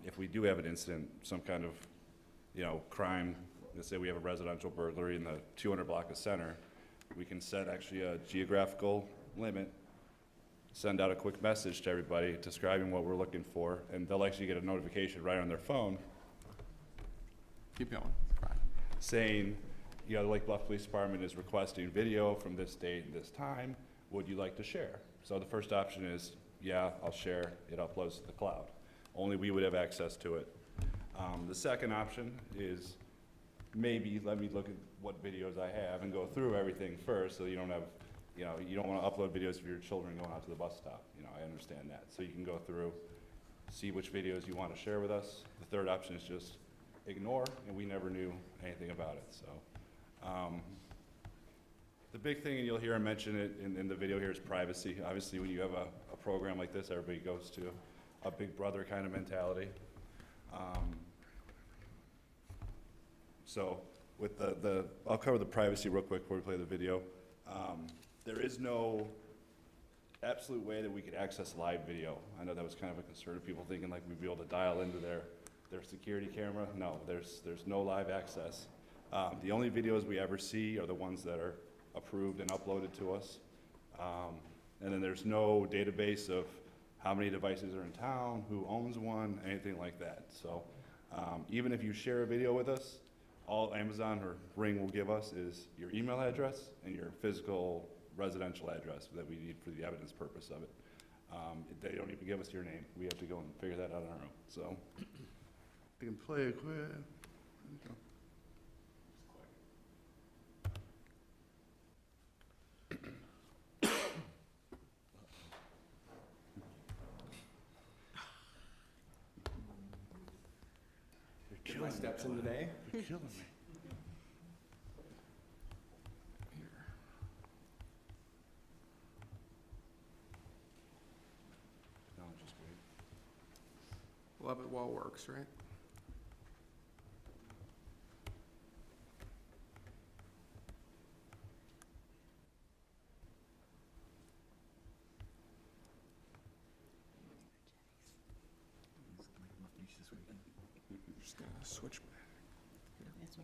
If we do have an incident, some kind of, crime, let's say we have a residential burglary in the 200 block of Center, we can set actually a geographical limit, send out a quick message to everybody describing what we're looking for, and they'll actually get a notification right on their phone Keep going. saying, the Lake Bluff Police Department is requesting video from this date and this time. Would you like to share? So the first option is, yeah, I'll share. It uploads to the cloud. Only we would have access to it. The second option is maybe let me look at what videos I have and go through everything first so you don't have, you don't want to upload videos of your children going out to the bus stop. I understand that. So you can go through, see which videos you want to share with us. The third option is just ignore, and we never knew anything about it. So the big thing, and you'll hear him mention it in the video here, is privacy. Obviously, when you have a program like this, everybody goes to a big brother kind of mentality. So with I'll cover the privacy real quick before we play the video. There is no absolute way that we could access live video. I know that was kind of a concern of people thinking like we'd be able to dial into their security camera. No, there's no live access. The only videos we ever see are the ones that are approved and uploaded to us. And then there's no database of how many devices are in town, who owns one, anything like that. So even if you share a video with us, all Amazon or Ring will give us is your email address and your physical residential address that we need for the evidence purpose of it. They don't even give us your name. We have to go and figure that out on our own. So we can play a quick. My steps in today. You're killing me. Love it while it works, right?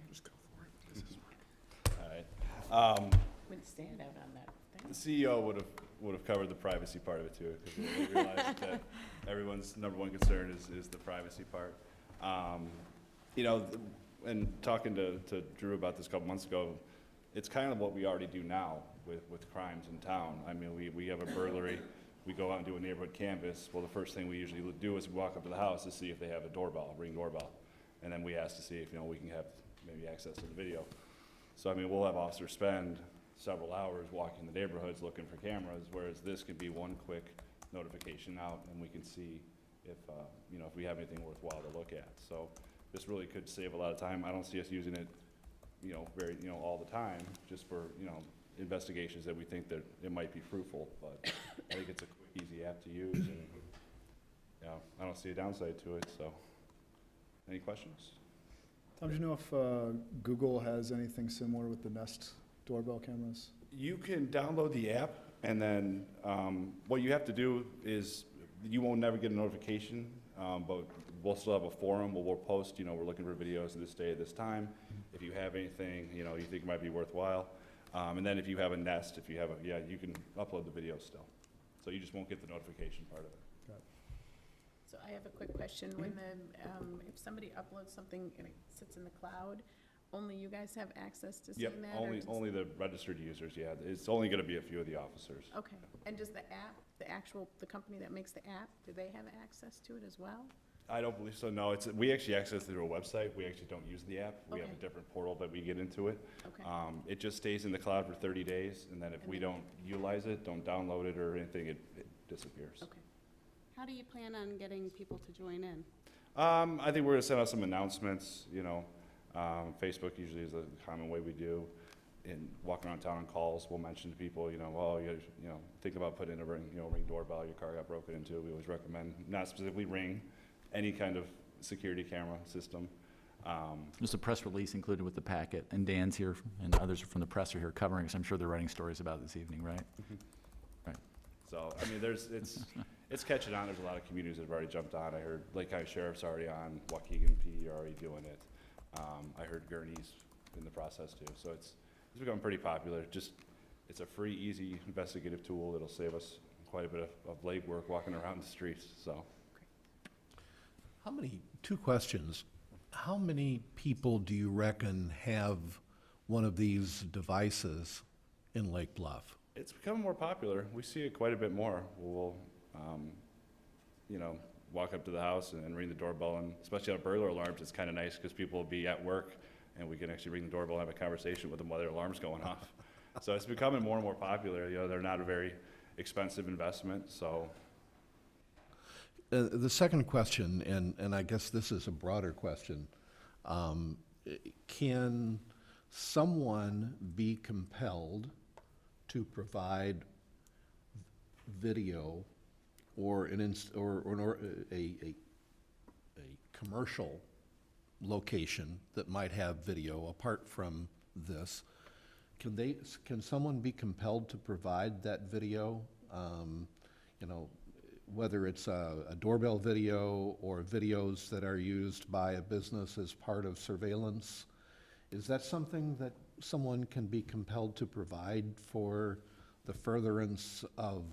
Just go for it. This is All right. Wouldn't stand out on that The thing. CEO would have covered the privacy part of it too, because we realized that everyone's number one concern is the privacy part. You know, and talking to Drew about this a couple months ago, it's kind of what we already do now with crimes in town. I mean, we have a burglary, we go out and do a neighborhood canvass. Well, the first thing we usually do is we walk up to the house to see if they have a doorbell, ring doorbell. And then we ask to see if, you know, we can have maybe access to the video. So, I mean, we'll have officers spend several hours walking the neighborhoods looking for cameras, whereas this can be one quick notification out and we can see if, you know, if we have anything worthwhile to look at. So this really could save a lot of time. I don't see us using it, you know, all the time, just for, you know, investigations that we think that it might be fruitful, but I think it's a quick, easy app to use, and, yeah, I don't see a downside to it, so. Any questions? Tom, do you know if Google has anything similar with the Nest doorbell cameras? You can download the app, and then what you have to do is, you won't never get a notification, but we'll still have a forum where we'll post, you know, we're looking for videos of this day at this time. If you have anything, you know, you think might be worthwhile. And then if you have a Nest, if you have yeah, you can upload the video still. So you just won't get the notification part of it. So I have a quick question. When if somebody uploads something and it sits in the cloud, only you guys have access to seeing that? or does- Only the registered users, yeah. It's only gonna be a few of the officers. Okay. And does the app, the company that makes the app, do they have access to it as well? I don't believe so, no. We actually access it through a website. We actually don't use the app. We have a Okay. different portal that we get into it. Okay. It just stays in the cloud for 30 days, and then if we don't utilize it, don't download it or anything, it disappears. Okay. How do you plan on getting people to join in? I think we're gonna send out some announcements, you know. Facebook usually is a common way we do. And walking around town on calls, we'll mention to people, you know, well, you know, think about putting in a ring doorbell, your car got broken into. We always recommend not specifically Ring, any kind of security camera system. There's a press release included with the packet, and Dan's here, and others from the press are here covering us. I'm sure they're writing stories about it this evening, right? Right. So, I mean, it's catching on. There's a lot of communities that have already jumped on. I heard Lake County Sheriff's already on, Waukegan P are already doing it. I heard Gurney's in the process too. So it's become pretty popular. It's a free, easy investigative tool that'll save us quite a bit of legwork walking around the streets, so. Two questions. How many people do you reckon have one of these devices in Lake Bluff? It's becoming more popular. We see it quite a bit more. We'll, you know, walk up to the house and ring the doorbell, and especially on burglar alarms, it's kind of nice because people will be at work and we can actually ring the doorbell and have a conversation with them while their alarm's going off. So it's becoming more and more popular. You know, they're not a very expensive investment, so. The second question, and I guess this is a broader question, can someone be compelled to provide video or a commercial location that might have video apart from this? Can someone be compelled to provide that video? You know, whether it's a doorbell video or videos that are used by a business as part of surveillance. Is that something that someone can be compelled to provide for the furtherance of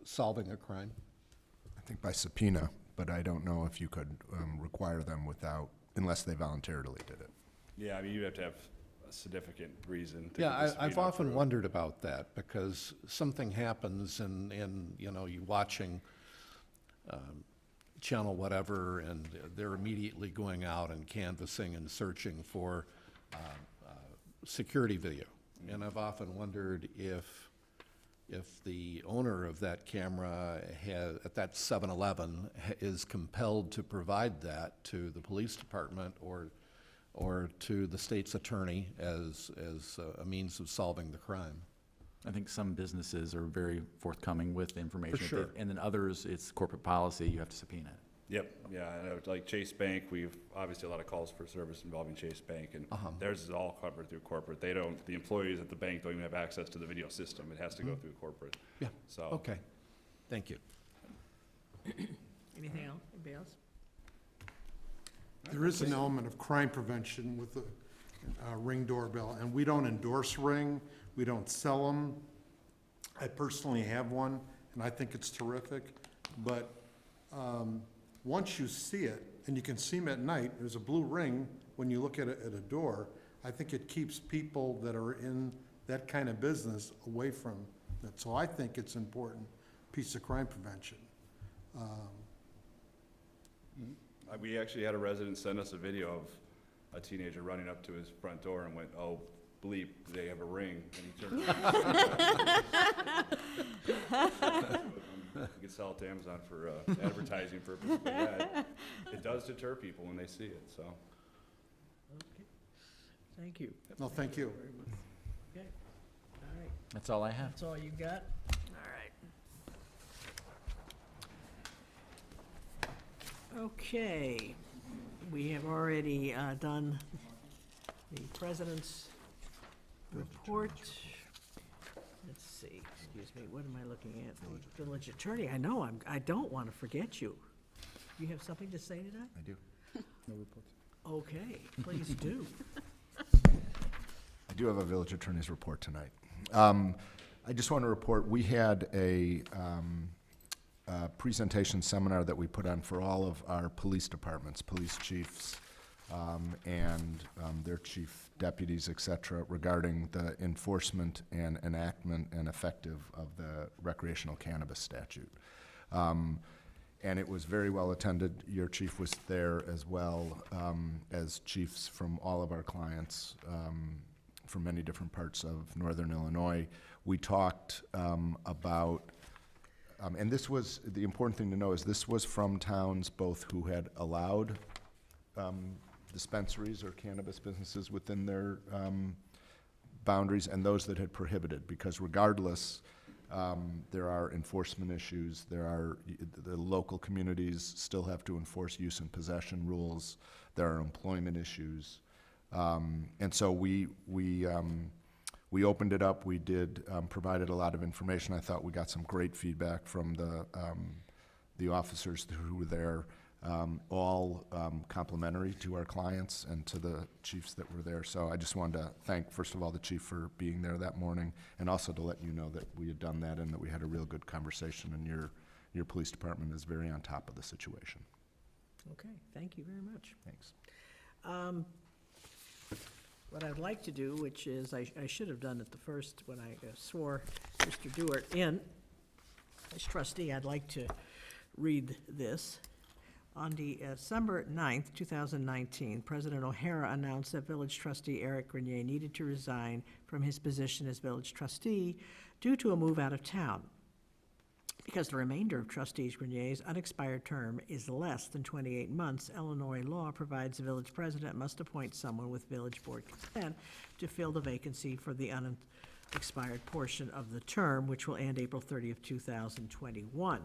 solving a crime? I think by subpoena, but I don't know if you could require them unless they voluntarily did it. Yeah, I mean, you have to have a significant reason to. Yeah, I've often wondered about that, because something happens and you know, you're watching channel whatever, and they're immediately going out and canvassing and searching for security video. And I've often wondered if the owner of that camera at that 7-Eleven is compelled to provide that to the police department or to the state's attorney as a means of solving the crime. I think some businesses are very forthcoming with the information. For sure. And then others, it's corporate policy, you have to subpoena it. Yep, yeah, and like Chase Bank, we've obviously a lot of calls for service involving Chase Bank, and theirs is all covered through corporate. The employees at the bank don't even have access to the video system. It has to go through corporate. Yeah, So. okay. Thank you. Anything else? Anybody else? There is an element of crime prevention with the Ring doorbell, and we don't endorse Ring, we don't sell them. I personally have one, and I think it's terrific, but once you see it, and you can see them at night, there's a blue ring when you look at it at a door, I think it keeps people that are in that kind of business away from it. So I think it's an important piece of crime prevention. We actually had a resident send us a video of a teenager running up to his front door and went, "Oh, bleep, they have a ring." And he turned You could sell it to Amazon for advertising purposes, but yeah, it does deter people when they see it, so. Okay. Thank you. No, thank you. Okay, all right. That's all I have. That's all you got? All right. Okay, we have already done the president's report. Let's see, excuse me, what am I looking at? The village attorney, I know, I don't want to forget you. You have something to say tonight? I do. No reports. Okay, please do. I do have a village attorney's report tonight. I just want to report, we had a presentation seminar that we put on for all of our police departments, police chiefs, and their chief deputies, et cetera, regarding the enforcement and enactment and effective of the recreational cannabis statute. And it was very well attended. Your chief was there as well, as chiefs from all of our clients from many different parts of Northern Illinois. We talked about, and this was, the important thing to know is this was from towns both who had allowed dispensaries or cannabis businesses within their boundaries and those that had prohibited, because regardless, there are enforcement issues. The local communities still have to enforce use and possession rules. There are employment issues. And so we opened it up. We did provided a lot of information. I thought we got some great feedback from the officers who were there, all complimentary to our clients and to the chiefs that were there. So I just wanted to thank, first of all, the chief for being there that morning, and also to let you know that we had done that and that we had a real good conversation, and your police department is very on top of the situation. Okay, thank you very much. Thanks. What I'd like to do, which is, I should have done it the first when I swore Mr. Dewart in. As trustee, I'd like to read this. On December 9th, 2019, President O'Hara announced that village trustee Eric Grenier needed to resign from his position as village trustee due to a move out of town. Because the remainder of trustee Grenier's unexpired term is less than 28 months, Illinois law provides the village president must appoint someone with village board consent to fill the vacancy for the unexpired portion of the term, which will end April 30th, 2021.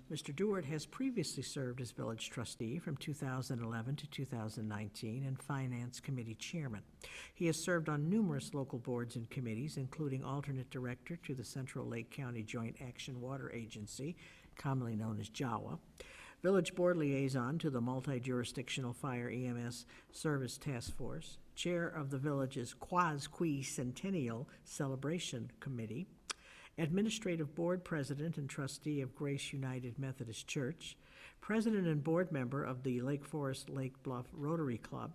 Mr. Dewart has previously served as village trustee from 2011 to 2019 and finance committee chairman. He has served on numerous local boards and committees, including alternate director to the Central Lake County Joint Action Water Agency, commonly known as JAWA, village board liaison to the multi-jurisdictional fire EMS service task force, chair of the village's Quas-Qui-Centennial Celebration Committee, administrative board president and trustee of Grace United Methodist Church, president and board member of the Lake Forest Lake Bluff Rotary Club,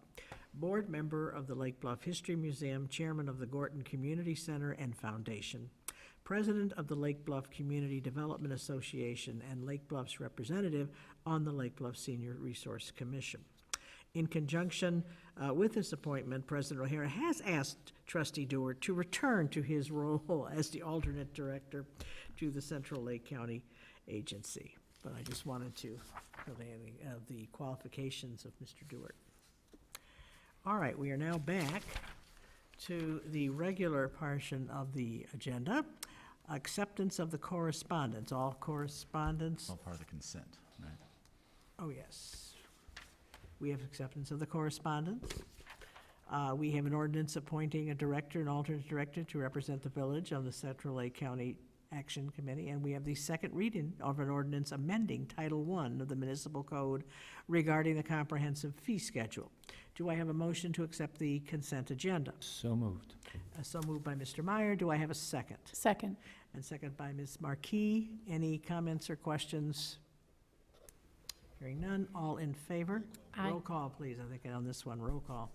board member of the Lake Bluff History Museum, chairman of the Gorton Community Center and Foundation, president of the Lake Bluff Community Development Association, and Lake Bluff's representative on the Lake Bluff Senior Resource Commission. In conjunction with this appointment, President O'Hara has asked Trustee Dewart to return to his role as the alternate director to the Central Lake County Agency. But I just wanted to know the qualifications of Mr. Dewart. All right, we are now back to the regular portion of the agenda. Acceptance of the correspondence. All correspondence. All part of the consent, right? Oh, yes. We have acceptance of the correspondence. We have an ordinance appointing a director and alternate director to represent the village on the Central Lake County Action Committee, and we have the second reading of an ordinance amending Title I of the Municipal Code regarding the comprehensive fee schedule. Do I have a motion to accept the consent agenda? So moved. So moved by Mr. Meyer. Do I have a second? Second. And second by Ms. Markey. Any comments or questions? Hearing none. All in favor? Aye. Roll call, please. I think on this one, roll call.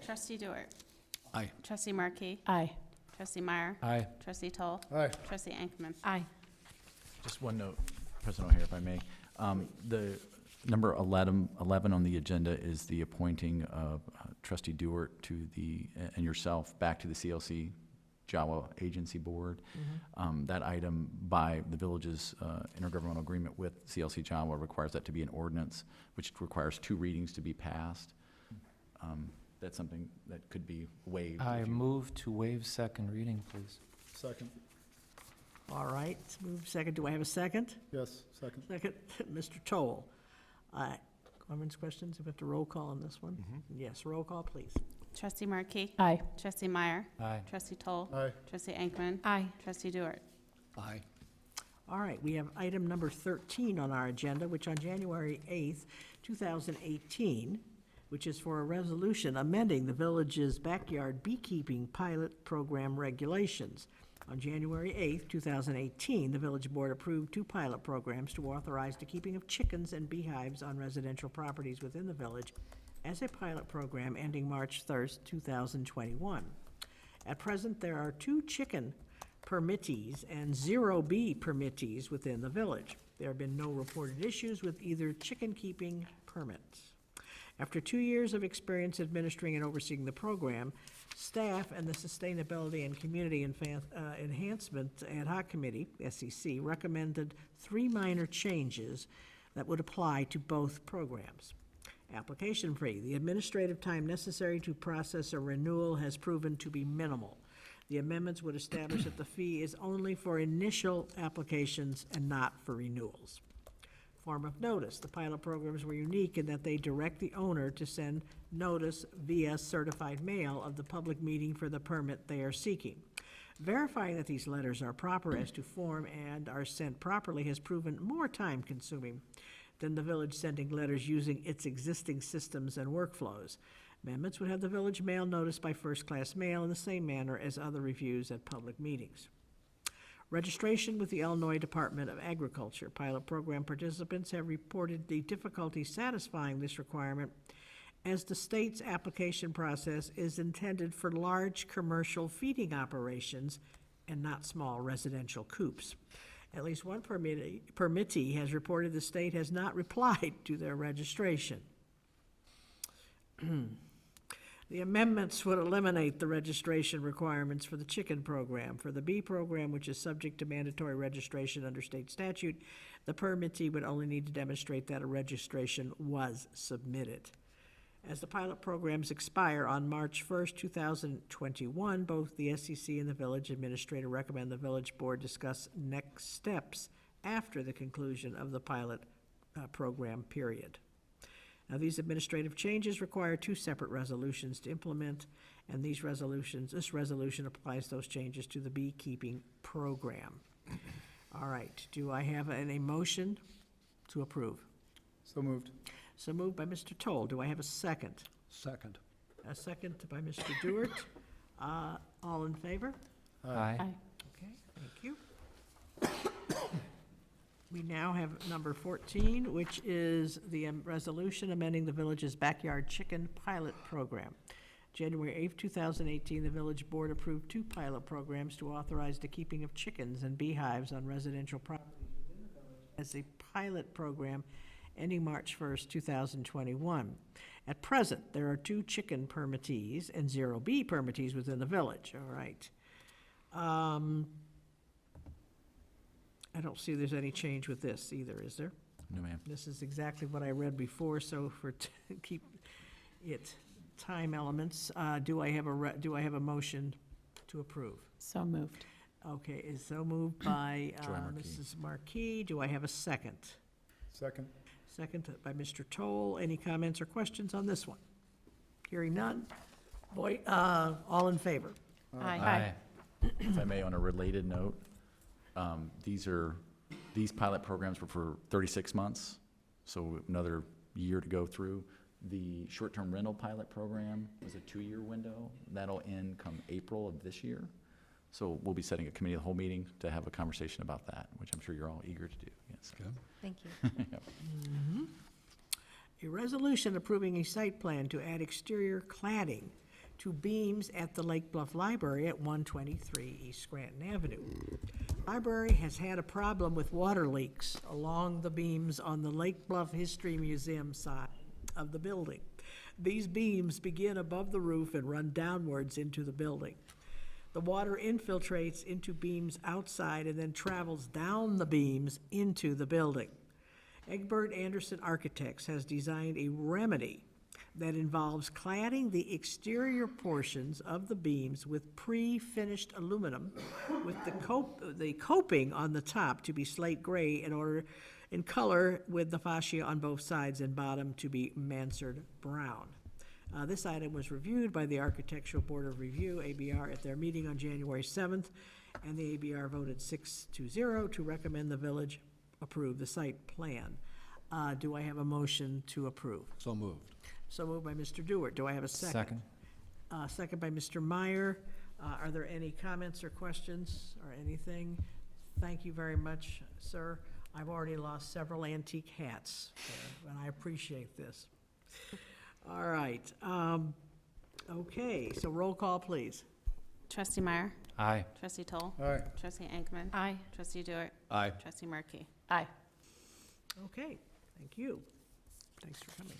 Trustee Dewar. Aye. Trustee Markey. Aye. Trustee Meyer. Aye. Trustee Toll. Aye. Trustee Ankman. Aye. Just one note, President O'Hare, if I may. The number 11 on the agenda is the appointing of Trustee Dewar to and yourself back to the CLC Jawa Agency Board. That item by the village's intergovernmental agreement with CLC Jawa requires that to be an ordinance, which requires 2 readings to be passed. That's something that could be waived. I if you- move to waive second reading, please. Second. All right, move second. Do I have a second? Yes, second. Second, Mr. Toll. Comments, questions? We have to roll call on this one? Yes, roll call, please. Trustee Markey. Aye. Trustee Meyer. Aye. Trustee Toll. Aye. Trustee Ankman. Aye. Trustee Dewar. Aye. All right, we have item number 13 on our agenda, which on January 8th, 2018, which is for a resolution amending the village's backyard beekeeping pilot program regulations. On January 8th, 2018, the village board approved 2 pilot programs to authorize the keeping of chickens and beehives on residential properties within the village as a pilot program ending March 3rd, 2021. At present, there are 2 chicken permittees and 0 bee permittees within the village. There have been no reported issues with either chicken keeping permits. After 2 years of experience administering and overseeing the program, staff and the Sustainability and Community Enhancement Ad Hoc Committee, SEC, recommended 3 minor changes that would apply to both programs. Application fee. The administrative time necessary to process a renewal has proven to be minimal. The amendments would establish that the fee is only for initial applications and not for renewals. Form of notice. The pilot programs were unique in that they direct the owner to send notice via certified mail of the public meeting for the permit they are seeking. Verifying that these letters are proper as to form and are sent properly has proven more time-consuming than the village sending letters using its existing systems and workflows. Amendments would have the village mail notice by first-class mail in the same manner as other reviews at public meetings. Registration with the Illinois Department of Agriculture. Pilot program participants have reported the difficulty satisfying this requirement as the state's application process is intended for large commercial feeding operations and not small residential coops. At least one permittee has reported the state has not replied to their registration. The amendments would eliminate the registration requirements for the chicken program. For the bee program, which is subject to mandatory registration under state statute, the permittee would only need to demonstrate that a registration was submitted. As the pilot programs expire on March 1st, 2021, both the SEC and the village administrator recommend the village board discuss next steps after the conclusion of the pilot program period. Now, these administrative changes require 2 separate resolutions to implement, and this resolution applies those changes to the beekeeping program. All right, do I have a motion to approve? So moved. So moved by Mr. Toll. Do I have a second? Second. A second by Mr. Dewart. All in favor? Aye. Okay, thank you. We now have number 14, which is the resolution amending the village's backyard chicken pilot program. January 8th, 2018, the village board approved 2 pilot programs to authorize the keeping of chickens and beehives on residential properties within the village as a pilot program ending March 1st, 2021. At present, there are 2 chicken permittees and 0 bee permittees within the village. All right. I don't see there's any change with this either, is there? No, ma'am. This is exactly what I read before, so keep it time elements, do I have a motion to approve? So moved. Okay, is so moved by Joy Marquis. Mrs. Marquis. Do I have a second? Second. Second by Mr. Toll. Any comments or questions on this one? Hearing none. All in favor? Aye. If I may, on a related note, These pilot programs were for 36 months, so another year to go through. The short-term rental pilot program was a 2-year window. That'll end come April of this year. So we'll be setting a committee of the whole meeting to have a conversation about that, which I'm sure you're all eager to do, yes. Thank you. Yep. A resolution approving a site plan to add exterior cladding to beams at the Lake Bluff Library at 123 East Scranton Avenue. Library has had a problem with water leaks along the beams on the Lake Bluff History Museum side of the building. These beams begin above the roof and run downwards into the building. The water infiltrates into beams outside and then travels down the beams into the building. Egbert Anderson Architects has designed a remedy that involves cladding the exterior portions of the beams with pre-finished aluminum, with the coping on the top to be slate gray in color, with the fascia on both sides and bottom to be mansard brown. This item was reviewed by the Architectural Board of Review, ABR, at their meeting on January 7th, and the ABR voted 6-0 to recommend the village approve the site plan. Do I have a motion to approve? So moved. So moved by Mr. Dewar. Do I have a second? Second by Mr. Meyer. Are there any comments or questions or anything? Thank you very much, sir. I've already lost several antique hats, and I appreciate this. All right. Okay, so roll call, please. Trustee Meyer. Aye. Trustee Toll. Aye. Trustee Ankman. Aye. Trustee Dewar. Aye. Trustee Markey. Aye. Okay, thank you. Thanks for coming.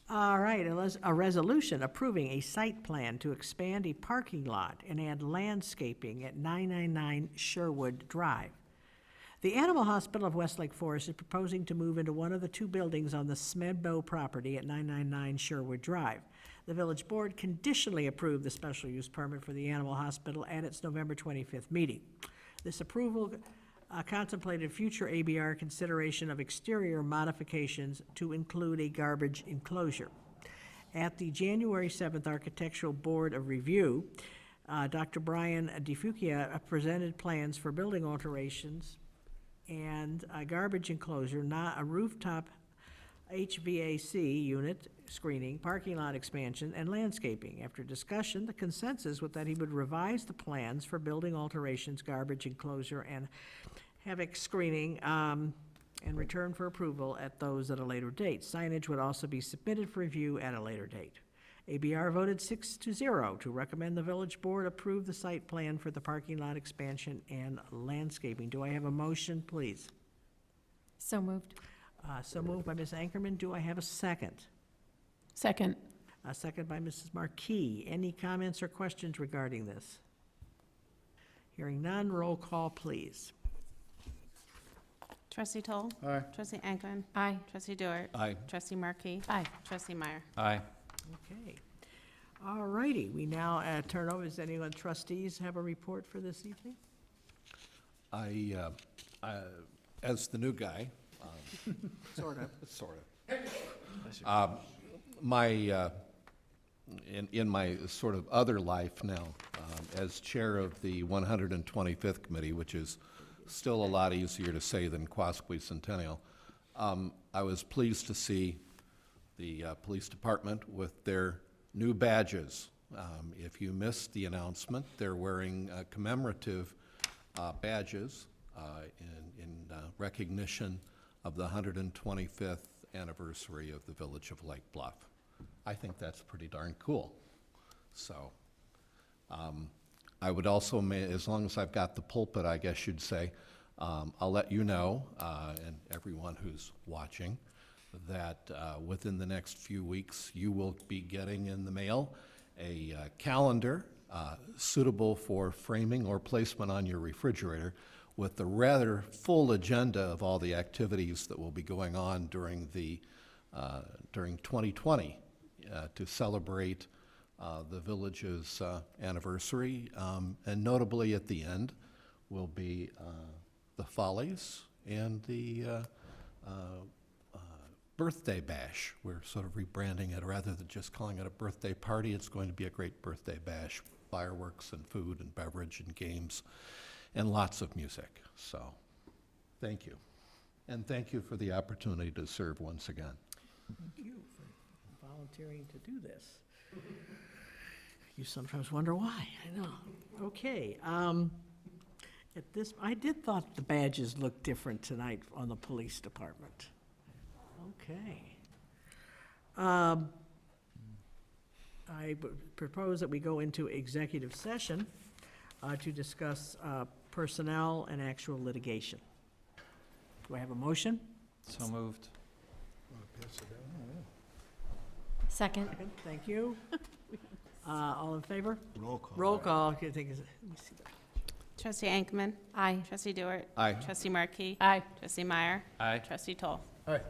All right, a resolution approving a site plan to expand a parking lot and add landscaping at 999 Sherwood Drive. The Animal Hospital of Westlake Forest is proposing to move into one of the 2 buildings on the Smedbow property at 999 Sherwood Drive. The village board conditionally approved the special use permit for the Animal Hospital at its November 25th meeting. This approval contemplated future ABR consideration of exterior modifications to include a garbage enclosure. At the January 7th Architectural Board of Review, Dr. Brian DeFuccia presented plans for building alterations and a garbage enclosure, not a rooftop HVAC unit screening, parking lot expansion, and landscaping. After discussion, the consensus was that he would revise the plans for building alterations, garbage enclosure, and havoc screening, and return for approval at those at a later date. Signage would also be submitted for review at a later date. ABR voted 6-0 to recommend the village board approve the site plan for the parking lot expansion and landscaping. Do I have a motion, please? So moved. So moved by Ms. Ankerman. Do I have a second? Second. A second by Mrs. Markey. Any comments or questions regarding this? Hearing none, roll call, please. Trustee Toll. Aye. Trustee Ankman. Aye. Trustee Dewar. Aye. Trustee Markey. Aye. Trustee Meyer. Aye. Okay. All righty, we now turn over, does anyone, trustees, have a report for this evening? As the new guy, Sort of. sort of. In my sort of other life now, as chair of the 125th Committee, which is still a lot easier to say than Quasquicentennial, I was pleased to see the police department with their new badges. If you missed the announcement, they're wearing commemorative badges in recognition of the 125th anniversary of the village of Lake Bluff. I think that's pretty darn cool. So I would also, as long as I've got the pulpit, I guess you'd say, I'll let you know, and everyone who's watching, that within the next few weeks, you will be getting in the mail a calendar suitable for framing or placement on your refrigerator with the rather full agenda of all the activities that will be going on during 2020 to celebrate the village's anniversary. And notably at the end will be the Follies and the birthday bash. We're sort of rebranding it. Rather than just calling it a birthday party, it's going to be a great birthday bash fireworks and food and beverage and games and lots of music. So, thank you. And thank you for the opportunity to serve once again. Thank you for volunteering to do this. You sometimes wonder why, I know. Okay, at this, I did thought the badges looked different tonight on the police department. Okay. I propose that we go into executive session to discuss personnel and actual litigation. Do I have a motion? So moved. Second. Thank you. All in favor? Roll call. Roll call. Okay, let me see that. Trustee Ankman. Aye. Trustee Dewart. Aye. Trustee Markey. Aye. Trustee Meyer. Aye. Trustee Toll. All right.